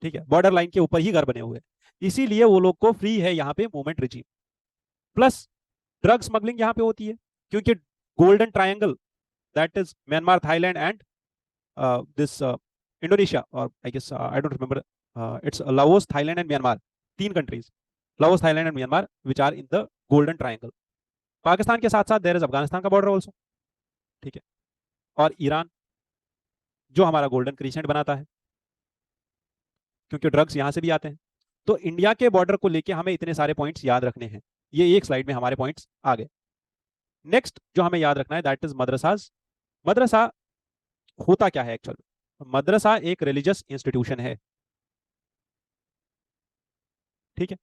ठीक है, बॉर्डर लाइन के ऊपर ही घर बने हुए हैं, इसीलिए वो लोग को फ्री है यहाँ पे movement regime. Plus drug smuggling यहाँ पे होती है, क्योंकि golden triangle, that is Myanmar, Thailand and this Indonesia, और I guess I don't remember, it's Laos, Thailand and Myanmar, तीन countries, Laos, Thailand and Myanmar, which are in the golden triangle. Pakistan के साथ साथ देयर इज अफगानिस्तान का बॉर्डर ऑल्सो। ठीक है, और ईरान, जो हमारा गोल्डन क्रीसेंट बनाता है, क्योंकि ड्रग्स यहां से भी आते हैं। तो इंडिया के बॉर्डर को लेके हमें इतने सारे पॉइंट्स याद रखने हैं। ये एक स्लाइड में हमारे पॉइंट्स आ गए। नेक्स्ट जो हमें याद रखना है दैट इज मदरसाज। मदरसा होता क्या है एक्चुअल में? मदरसा एक रिलीजियस इंस्टीट्यूशन है। ठीक है,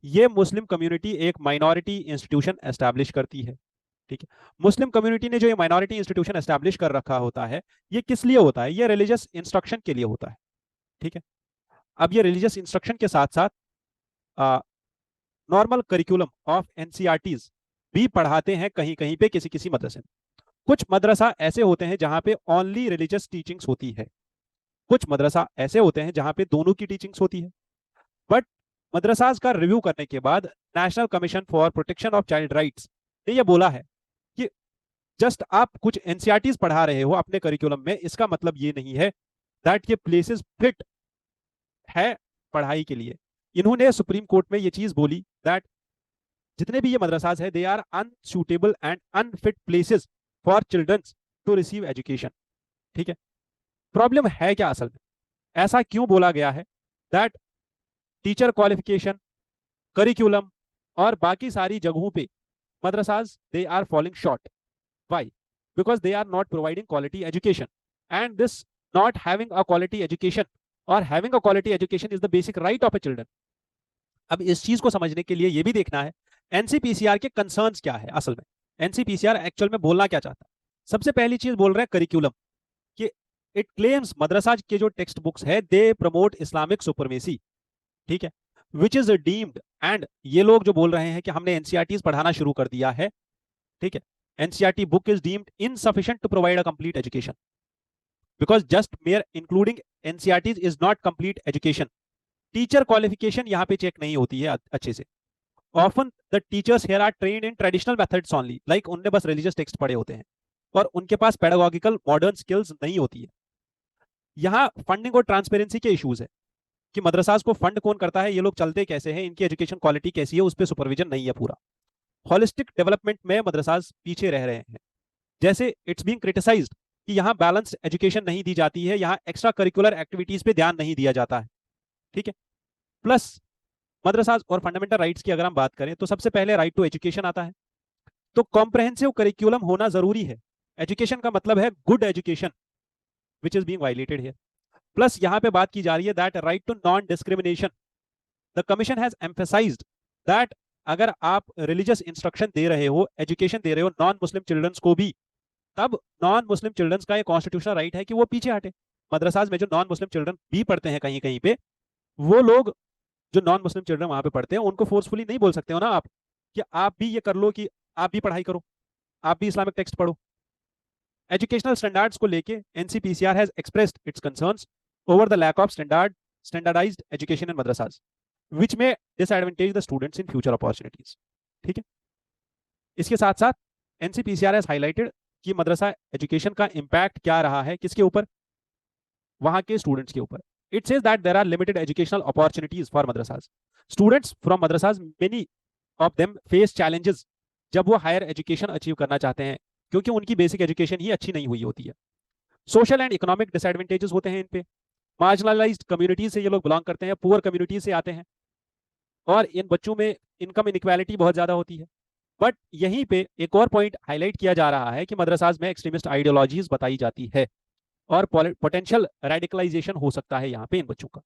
ये मुस्लिम कम्युनिटी एक माइनॉरिटी इंस्टीट्यूशन एस्टैब्लिश करती है। ठीक है, मुस्लिम कम्युनिटी ने जो ये माइनॉरिटी इंस्टीट्यूशन एस्टैब्लिश कर रखा होता है, ये किस लिए होता है? ये रिलीजियस इंस्ट्रक्शन के लिए होता है। ठीक है, अब ये रिलीजियस इंस्ट्रक्शन के साथ साथ नॉर्मल करिकुलम ऑफ एनसीईआरटीज भी पढ़ाते हैं कहीं कहीं पे, किसी किसी मदरसे में। कुछ मदरसा ऐसे होते हैं जहां पे ओनली रिलीजियस टीचिंग्स होती है, कुछ मदरसा ऐसे होते हैं जहां पे दोनों की टीचिंग्स होती है। बट मदरसाज का रिव्यू करने के बाद national commission for protection of child rights ने यह बोला है कि जस्ट आप कुछ एनसीईआरटीज पढ़ा रहे हो अपने करिकुलम में, इसका मतलब ये नहीं है दैट ये प्लेसेस फिट है पढ़ाई के लिए। इन्होंने सुप्रीम कोर्ट में ये चीज बोली दैट जितने भी ये मदरसाज है, they are unsuitable and unfit places for children to receive education. ठीक है, प्रॉब्लम है क्या असल में? ऐसा क्यों बोला गया है दैट टीचर क्वालिफिकेशन, करिकुलम और बाकी सारी जगहों पे madrasas they are falling short? Why? Because they are not providing quality education, and this not having a quality education और having a quality education is the basic right of a children. अब इस चीज को समझने के लिए ये भी देखना है एनसीपीसीआर के कंसर्न्स क्या है असल में। एनसीपीसीआर एक्चुअल में बोलना क्या चाहता है? सबसे पहली चीज बोल रहे हैं करिकुलम, कि इट क्लेम्स मदरसा के जो टेक्स्ट बुक्स है दे प्रमोट इस्लामिक सुपरमेसी। ठीक है, विच इज डीम्ड, एंड ये लोग जो बोल रहे हैं कि हमने एनसीईआरटीज पढ़ाना शुरू कर दिया है, ठीक है, NCERT book is deemed insufficient to provide a complete education, because just mere including NCERTs is not complete education. Teacher qualification यहाँ पे चेक नहीं होती है अच्छे से। Often the teachers here are trained in traditional methods only, like उनने बस रिलीजियस टेक्स्ट पढ़े होते हैं और उनके पास पेडागोगिकल मॉडर्न स्किल्स नहीं होती है। यहाँ फंडिंग और ट्रांसपेरेंसी के इश्यूज है कि मदरसाज को फंड कौन करता है, ये लोग चलते कैसे हैं, इनकी एजुकेशन क्वालिटी कैसी है, उस पर सुपरविजन नहीं है पूरा। होलिस्टिक डेवलपमेंट में मदरसाज पीछे रह रहे हैं। जैसे इट्स बीइंग क्रिटिसाइज्ड कि यहाँ बैलेंस्ड एजुकेशन नहीं दी जाती है, यहाँ एक्स्ट्रा करिकुलर एक्टिविटीज पे ध्यान नहीं दिया जाता है। ठीक है, प्लस मदरसाज और फंडामेंटल राइट्स की अगर हम बात करें तो सबसे पहले राइट टू एजुकेशन आता है। तो कॉम्प्रहेंसिव करिकुलम होना जरूरी है। एजुकेशन का मतलब है good education, which is being violated here. Plus यहां पे बात की जा रही है that right to non discrimination, the commission has emphasised that अगर आप रिलीजियस इंस्ट्रक्शन दे रहे हो, एजुकेशन दे रहे हो नॉन मुस्लिम चिल्ड्रंस को भी, तब नॉन मुस्लिम चिल्ड्रंस का ये कॉन्स्टिट्यूशनल राइट है कि वो पीछे हटे। मदरसाज में जो नॉन मुस्लिम चिल्ड्रन भी पढ़ते हैं कहीं कहीं पे, वो लोग जो नॉन मुस्लिम चिल्ड्रन वहां पे पढ़ते हैं उनको फोर्सफुली नहीं बोल सकते हो ना आप कि आप भी ये कर लो, कि आप भी पढ़ाई करो, आप भी इस्लामिक टेक्स्ट पढ़ो। एजुकेशनल स्टैंडर्ड्स को लेके NCPCR has expressed its concerns over the lack of standardised education in madrasas which may disadvantage the students in future opportunities. ठीक है, इसके साथ साथ एनसीपीसीआर हैज हाईलाइटेड कि मदरसा एजुकेशन का इंपैक्ट क्या रहा है, किसके ऊपर, वहां के स्टूडेंट्स के ऊपर। It says that there are limited educational opportunities for madrasas. Students from madrasas, many of them face challenges जब वो हायर एजुकेशन अचीव करना चाहते हैं, क्योंकि उनकी बेसिक एजुकेशन ही अच्छी नहीं हुई होती है। सोशल एंड इकोनॉमिक डिसएडवांटेजेस होते हैं इन पे। मार्जिनलाइज्ड कम्युनिटीज से ये लोग बिलोंग करते हैं, पुअर कम्युनिटी से आते हैं, और इन बच्चों में इनकम इनइक्वालिटी बहुत ज्यादा होती है। बट यहीं पे एक और पॉइंट हाईलाइट किया जा रहा है कि मदरसाज में एक्सट्रीमिस्ट आइडियोलॉजीज बताई जाती है और पोटेंशियल रेडिकलाइजेशन हो सकता है यहाँ पे इन बच्चों का।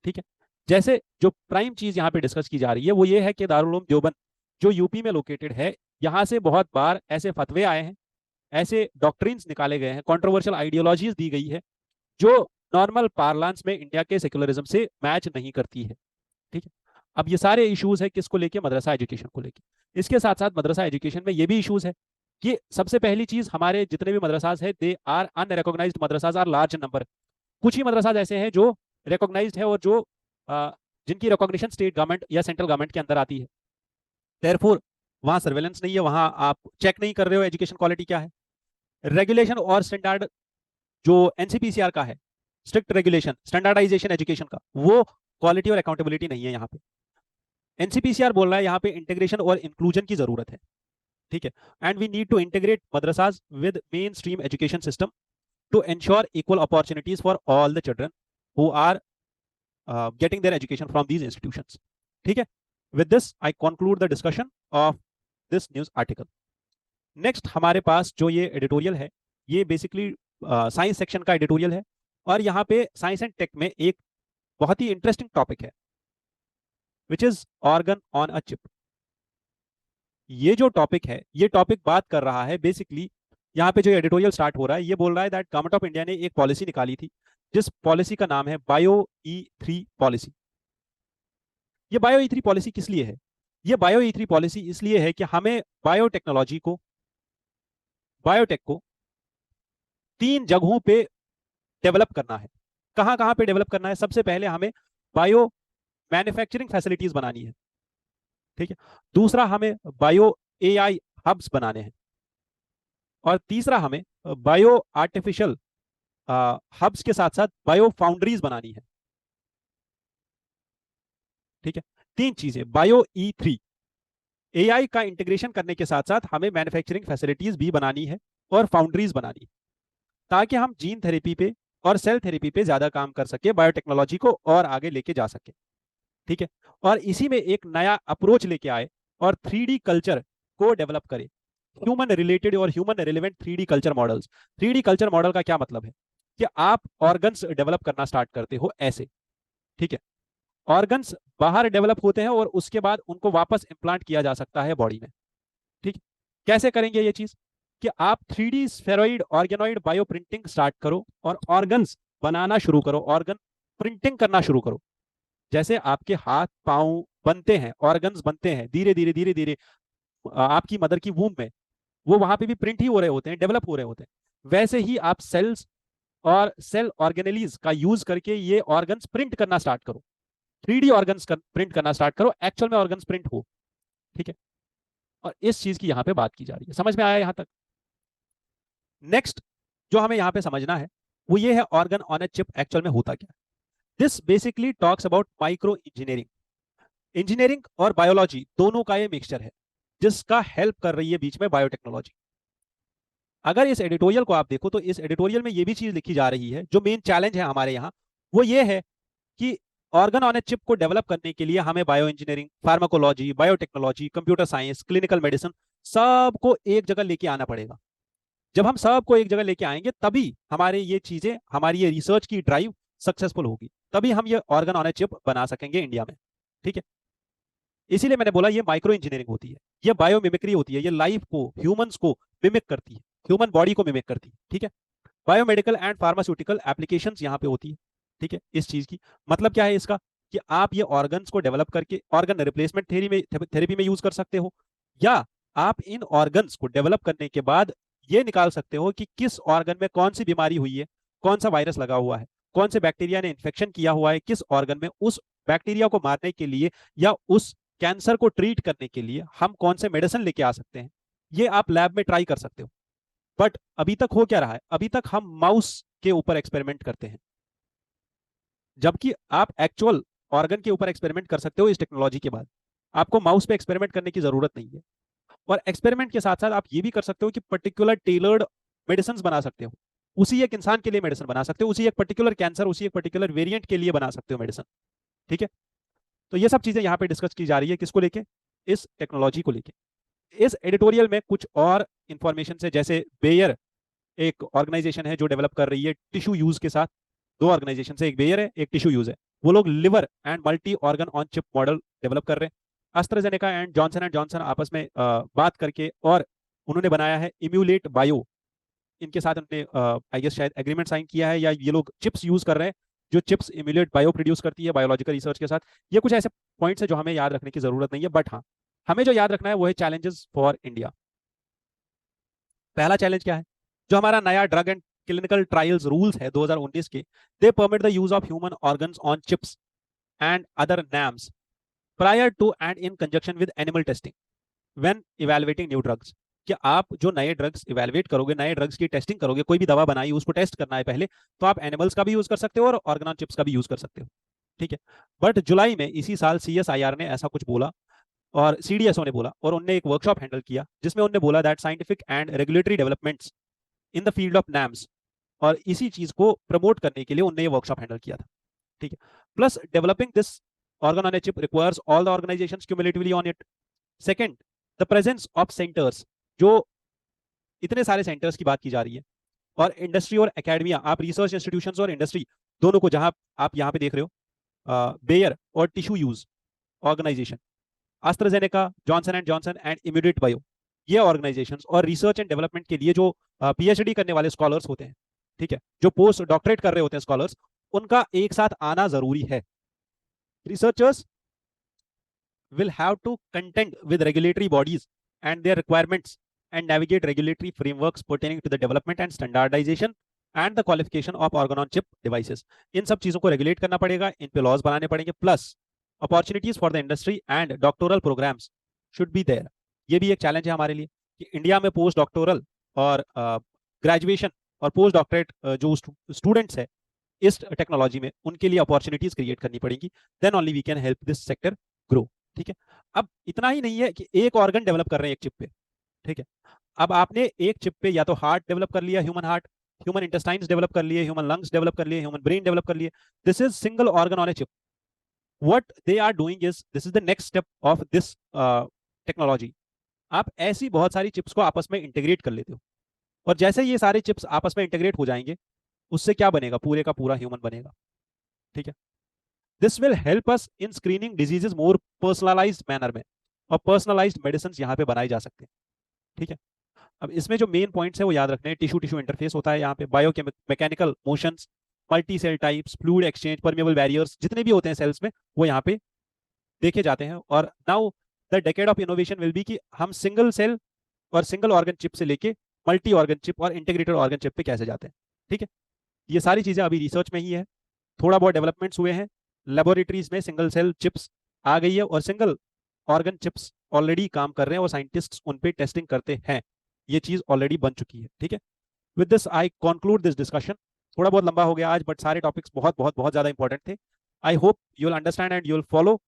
ठीक है, जैसे जो प्राइम चीज यहाँ पे डिस्कस की जा रही है वो ये है कि दारुल उलूम देवबंद जो यूपी में लोकेटेड है, यहाँ से बहुत बार ऐसे फतवे आए हैं, ऐसे डॉक्ट्रिन्स निकाले गए हैं, कंट्रोवर्शियल आइडियोलॉजीज दी गई है जो नॉर्मल पार्लांस में इंडिया के सेक्युलरिज्म से मैच नहीं करती है। ठीक है, अब ये सारे इश्यूज है किसको लेके, मदरसा एजुकेशन को लेके। इसके साथ साथ मदरसा एजुकेशन में ये भी इश्यूज है कि सबसे पहली चीज, हमारे जितने भी मदरसाज है they are unrecognised madrasas are large number. कुछ ही मदरसाज ऐसे हैं जो रिकॉग्नाइज्ड है और जो जिनकी रिकॉग्निशन स्टेट गवर्नमेंट या सेंट्रल गवर्नमेंट के अंदर आती है। देयरफॉर वहां सर्वेलेंस नहीं है, वहां आप चेक नहीं कर रहे हो एजुकेशन क्वालिटी क्या है। रेगुलेशन और स्टैंडर्ड जो एनसीपीसीआर का है, स्ट्रिक्ट रेगुलेशन स्टैंडर्डाइजेशन एजुकेशन का, वो क्वालिटी और अकाउंटेबिलिटी नहीं है यहाँ पे। एनसीपीसीआर बोल रहा है यहाँ पे इंटीग्रेशन और इंक्लूजन की जरूरत है। ठीक है, and we need to integrate madrasas with main stream education system to ensure equal opportunities for all the children who are getting their education from these institutions. ठीक है, with this I conclude the discussion of this news article. Next हमारे पास जो ये एडिटोरियल है, ये बेसिकली साइंस सेक्शन का एडिटोरियल है, और यहाँ पे साइंस एंड टेक में एक बहुत ही इंटरेस्टिंग टॉपिक है which is organ on a chip. ये जो टॉपिक है, ये टॉपिक बात कर रहा है बेसिकली, यहाँ पे जो एडिटोरियल स्टार्ट हो रहा है ये बोल रहा है दैट गवर्नमेंट ऑफ इंडिया ने एक पॉलिसी निकाली थी जिस पॉलिसी का नाम है बायो E3 पॉलिसी। ये बायो E3 पॉलिसी किस लिए है? ये बायो E3 पॉलिसी इसलिए है कि हमें बायोटेक्नोलॉजी को, बायोटेक को 3 जगहों पे डेवलप करना है। कहां कहां पे डेवलप करना है? सबसे पहले हमें बायो मैन्युफैक्चरिंग फैसिलिटीज बनानी है। ठीक है, दूसरा हमें बायो AI हब्स बनाने हैं, और तीसरा हमें बायो आर्टिफिशियल हब्स के साथ साथ बायो फाउंड्रीज बनानी है। ठीक है, 3 चीजें, बायो E3, AI का इंटीग्रेशन करने के साथ साथ हमें मैन्युफैक्चरिंग फैसिलिटीज भी बनानी है और फाउंड्रीज बनानी है, ताकि हम जीन थेरेपी पे और सेल थेरेपी पे ज्यादा काम कर सके, बायोटेक्नोलॉजी को और आगे लेके जा सके। ठीक है, और इसी में एक नया अप्रोच लेके आए और 3D कल्चर को डेवलप करे, ह्यूमन रिलेटेड और human relevant 3D culture models. 3D culture model का क्या मतलब है कि आप ऑर्गन्स डेवलप करना स्टार्ट करते हो ऐसे। ठीक है, ऑर्गन्स बाहर डेवलप होते हैं और उसके बाद उनको वापस इंप्लांट किया जा सकता है बॉडी में। ठीक, कैसे करेंगे ये चीज कि आप 3D spheroid organoid bio printing start करो और ऑर्गन्स बनाना शुरू करो, ऑर्गन प्रिंटिंग करना शुरू करो। जैसे आपके हाथ पांव बनते हैं, ऑर्गन्स बनते हैं, धीरे धीरे धीरे धीरे आपकी मदर की वूम में वो वहां पे भी प्रिंट ही हो रहे होते हैं, डेवलप हो रहे होते हैं। वैसे ही आप सेल्स और सेल ऑर्गेनेलीज का यूज करके ये ऑर्गन्स प्रिंट करना स्टार्ट करो, 3D ऑर्गन्स प्रिंट करना स्टार्ट करो, एक्चुअल में ऑर्गन्स प्रिंट हो। ठीक है, और इस चीज की यहां पे बात की जा रही है। समझ में आया यहां तक? नेक्स्ट जो हमें यहां पे समझना है वो ये है organ on a chip actual में होता क्या है। This basically talks about micro engineering. Engineering और बायोलॉजी दोनों का ये मिक्सचर है जिसका हेल्प कर रही है बीच में बायोटेक्नोलॉजी। अगर इस एडिटोरियल को आप देखो तो इस एडिटोरियल में ये भी चीज लिखी जा रही है, जो मेन चैलेंज है हमारे यहाँ वो ये है कि ऑर्गन ऑन ए चिप को डेवलप करने के लिए हमें bio engineering, pharmacology, biotechnology, computer science, clinical medicine सबको एक जगह लेके आना पड़ेगा। जब हम सबको एक जगह लेके आएंगे तभी हमारे ये चीजें, हमारी ये रिसर्च की ड्राइव सक्सेसफुल होगी, तभी हम ये ऑर्गन ऑन ए चिप बना सकेंगे इंडिया में। ठीक है, इसीलिए मैंने बोला ये माइक्रो इंजीनियरिंग होती है, ये बायोमिमिक्री होती है, ये लाइफ को, ह्यूमंस को मिमिक करती है, ह्यूमन बॉडी को मिमिक करती है। ठीक है, बायोमेडिकल एंड फार्मास्यूटिकल एप्लीकेशंस यहाँ पे होती है। ठीक है, इस चीज की मतलब क्या है इसका, कि आप ये ऑर्गन्स को डेवलप करके ऑर्गन रिप्लेसमेंट थेरेपी में यूज कर सकते हो, या आप इन ऑर्गन्स को डेवलप करने के बाद ये निकाल सकते हो कि किस ऑर्गन में कौन सी बीमारी हुई है, कौन सा वायरस लगा हुआ है, कौन से बैक्टीरिया ने इन्फेक्शन किया हुआ है किस ऑर्गन में, उस बैक्टीरिया को मारने के लिए या उस कैंसर को ट्रीट करने के लिए हम कौन से मेडिसिन लेके आ सकते हैं, ये आप लैब में ट्राई कर सकते हो। बट अभी तक हो क्या रहा है, अभी तक हम माउस के ऊपर एक्सपेरिमेंट करते हैं, जबकि आप एक्चुअल ऑर्गन के ऊपर एक्सपेरिमेंट कर सकते हो इस टेक्नोलॉजी के बाद। आपको माउस पे एक्सपेरिमेंट करने की जरूरत नहीं है। और एक्सपेरिमेंट के साथ साथ आप ये भी कर सकते हो कि पर्टिकुलर टेलर्ड मेडिसिन बना सकते हो, उसी एक इंसान के लिए मेडिसिन बना सकते हो, उसी एक पर्टिकुलर कैंसर, उसी एक पर्टिकुलर वेरिएंट के लिए बना सकते हो मेडिसिन। ठीक है, तो ये सब चीजें यहाँ पे डिस्कस की जा रही है, किसको लेके, इस टेक्नोलॉजी को लेके। इस एडिटोरियल में कुछ और इंफॉर्मेशन है, जैसे बेयर एक ऑर्गेनाइजेशन है जो डेवलप कर रही है टिश्यू यूज के साथ, दो ऑर्गेनाइजेशन है, एक बेयर है एक टिश्यू यूज है, वो लोग liver and multi organ on chip model develop कर रहे हैं। एस्ट्राजेनेका एंड जॉनसन आपस में बात करके और उन्होंने बनाया है इम्यूलेट बायो, इनके साथ उन्होंने आई गेस शायद एग्रीमेंट साइन किया है, या ये लोग चिप्स यूज कर रहे हैं जो चिप्स इम्यूलेट बायो प्रोड्यूस करती है बायोलॉजिकल रिसर्च के साथ। ये कुछ ऐसे पॉइंट्स है जो हमें याद रखने की जरूरत नहीं है, बट हाँ हमें जो याद रखना है वो है चैलेंजेस फॉर इंडिया। पहला चैलेंज क्या है, जो हमारा नया drug and clinical trials rules है 2019 के, they permit the use of human organs on chips and other NAMs prior to and in conjunction with animal testing when evaluating new drugs. कि आप जो नए ड्रग्स इवैल्यूएट करोगे, नए ड्रग्स की टेस्टिंग करोगे, कोई भी दवा बनाई उसको टेस्ट करना है पहले, तो आप एनिमल्स का भी यूज कर सकते हो और ऑर्गन ऑन चिप्स का भी यूज कर सकते हो। ठीक है, बट जुलाई में इसी साल CSIR ने ऐसा कुछ बोला और CDSO ने बोला, और उनने एक वर्कशॉप हैंडल किया जिसमें उन्होंने बोला that scientific and regulatory developments in the field of NAMs, और इसी चीज को प्रमोट करने के लिए उन्होंने ये वर्कशॉप हैंडल किया था। ठीक है, plus developing this organ on a chip requires all the organizations cumulatively on it. Second, the presence of centers, जो इतने सारे सेंटर्स की बात की जा रही है, और इंडस्ट्री और एकेडमिया, आप रिसर्च इंस्टीट्यूशंस और इंडस्ट्री दोनों को, जहां आप यहाँ पे देख रहे हो बेयर और tissue use organisation, AstraZeneca, Johnson and Emulate bio, ये ऑर्गेनाइजेशंस और रिसर्च एंड डेवलपमेंट के लिए जो PhD करने वाले स्कॉलर्स होते हैं, ठीक है, जो पोस्ट डॉक्टरेट कर रहे होते हैं स्कॉलर्स, उनका एक साथ आना जरूरी है। Researchers will have to contend with regulatory bodies and their requirements and navigate regulatory frameworks pertaining to the development and standardization and the qualification of organ on chip devices. इन सब चीजों को रेगुलेट करना पड़ेगा, इन पे लॉज बनाने पड़ेंगे, plus opportunities for the industry and doctoral programmes should be there. ये भी एक चैलेंज है हमारे लिए कि इंडिया में पोस्ट डॉक्टोरल और ग्रेजुएशन और पोस्ट डॉक्टरेट जो स्टूडेंट्स है इस टेक्नोलॉजी में, उनके लिए अपॉर्चुनिटीज क्रिएट करनी पड़ेगी, then only we can help this sector grow. ठीक है, अब इतना ही नहीं है कि एक ऑर्गन डेवलप कर रहे हैं एक चिप पे। ठीक है, अब आपने एक चिप पे या तो हार्ट डेवलप कर लिया, human heart, human intestines develop कर लिए, ह्यूमन लंग्स डेवलप कर लिए, ह्यूमन ब्रेन डेवलप कर लिए, this is single organ on a chip. What they are doing is, this is the next step of this technology. आप ऐसी बहुत सारी चिप्स को आपस में इंटीग्रेट कर लेते हो, और जैसे ये सारे चिप्स आपस में इंटीग्रेट हो जाएंगे, उससे क्या बनेगा, पूरे का पूरा ह्यूमन बनेगा। ठीक है, this will help us in screening diseases more personalised manner में, और पर्सनलाइज्ड मेडिसिन यहाँ पे बनाए जा सकते हैं। ठीक है, अब इसमें जो मेन पॉइंट्स है वो याद रखने हैं, टिश्यू टिश्यू इंटरफेस होता है यहाँ पे, bio mechanical motions, multi cell types, fluid exchange, permeable barriers, जितने भी होते हैं सेल्स में वो यहाँ पे देखे जाते हैं। और now the decade of innovation will be कि हम सिंगल सेल और सिंगल ऑर्गन चिप से लेके मल्टी ऑर्गन चिप और इंटीग्रेटेड ऑर्गन चिप पे कैसे जाते हैं। ठीक है, ये सारी चीजें अभी रिसर्च में ही है, थोड़ा बहुत डेवलपमेंट्स हुए हैं, लेबोरेटरीज में सिंगल सेल चिप्स आ गई है और सिंगल ऑर्गन चिप्स ऑलरेडी काम कर रहे हैं और साइंटिस्ट उन पे टेस्टिंग करते हैं, ये चीज ऑलरेडी बन चुकी है। ठीक है, with this I conclude this discussion. थोड़ा बहुत लंबा हो गया आज, बट सारे टॉपिक्स बहुत बहुत बहुत ज्यादा इंपॉर्टेंट थे। I hope you will understand and you will follow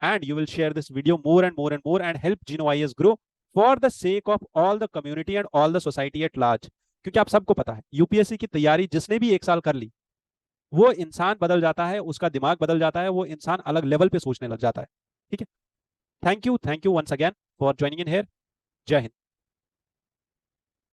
and you will share this video more and more and more and help GenoIS grow for the sake of all the community and all the society at large। क्योंकि आप सबको पता है यूपीएससी की तैयारी जिसने भी एक साल कर ली, वो इंसान बदल जाता है, उसका दिमाग बदल जाता है, वो इंसान अलग लेवल पे सोचने लग जाता है। ठीक है, thank you once again for joining in here. जय हिंद।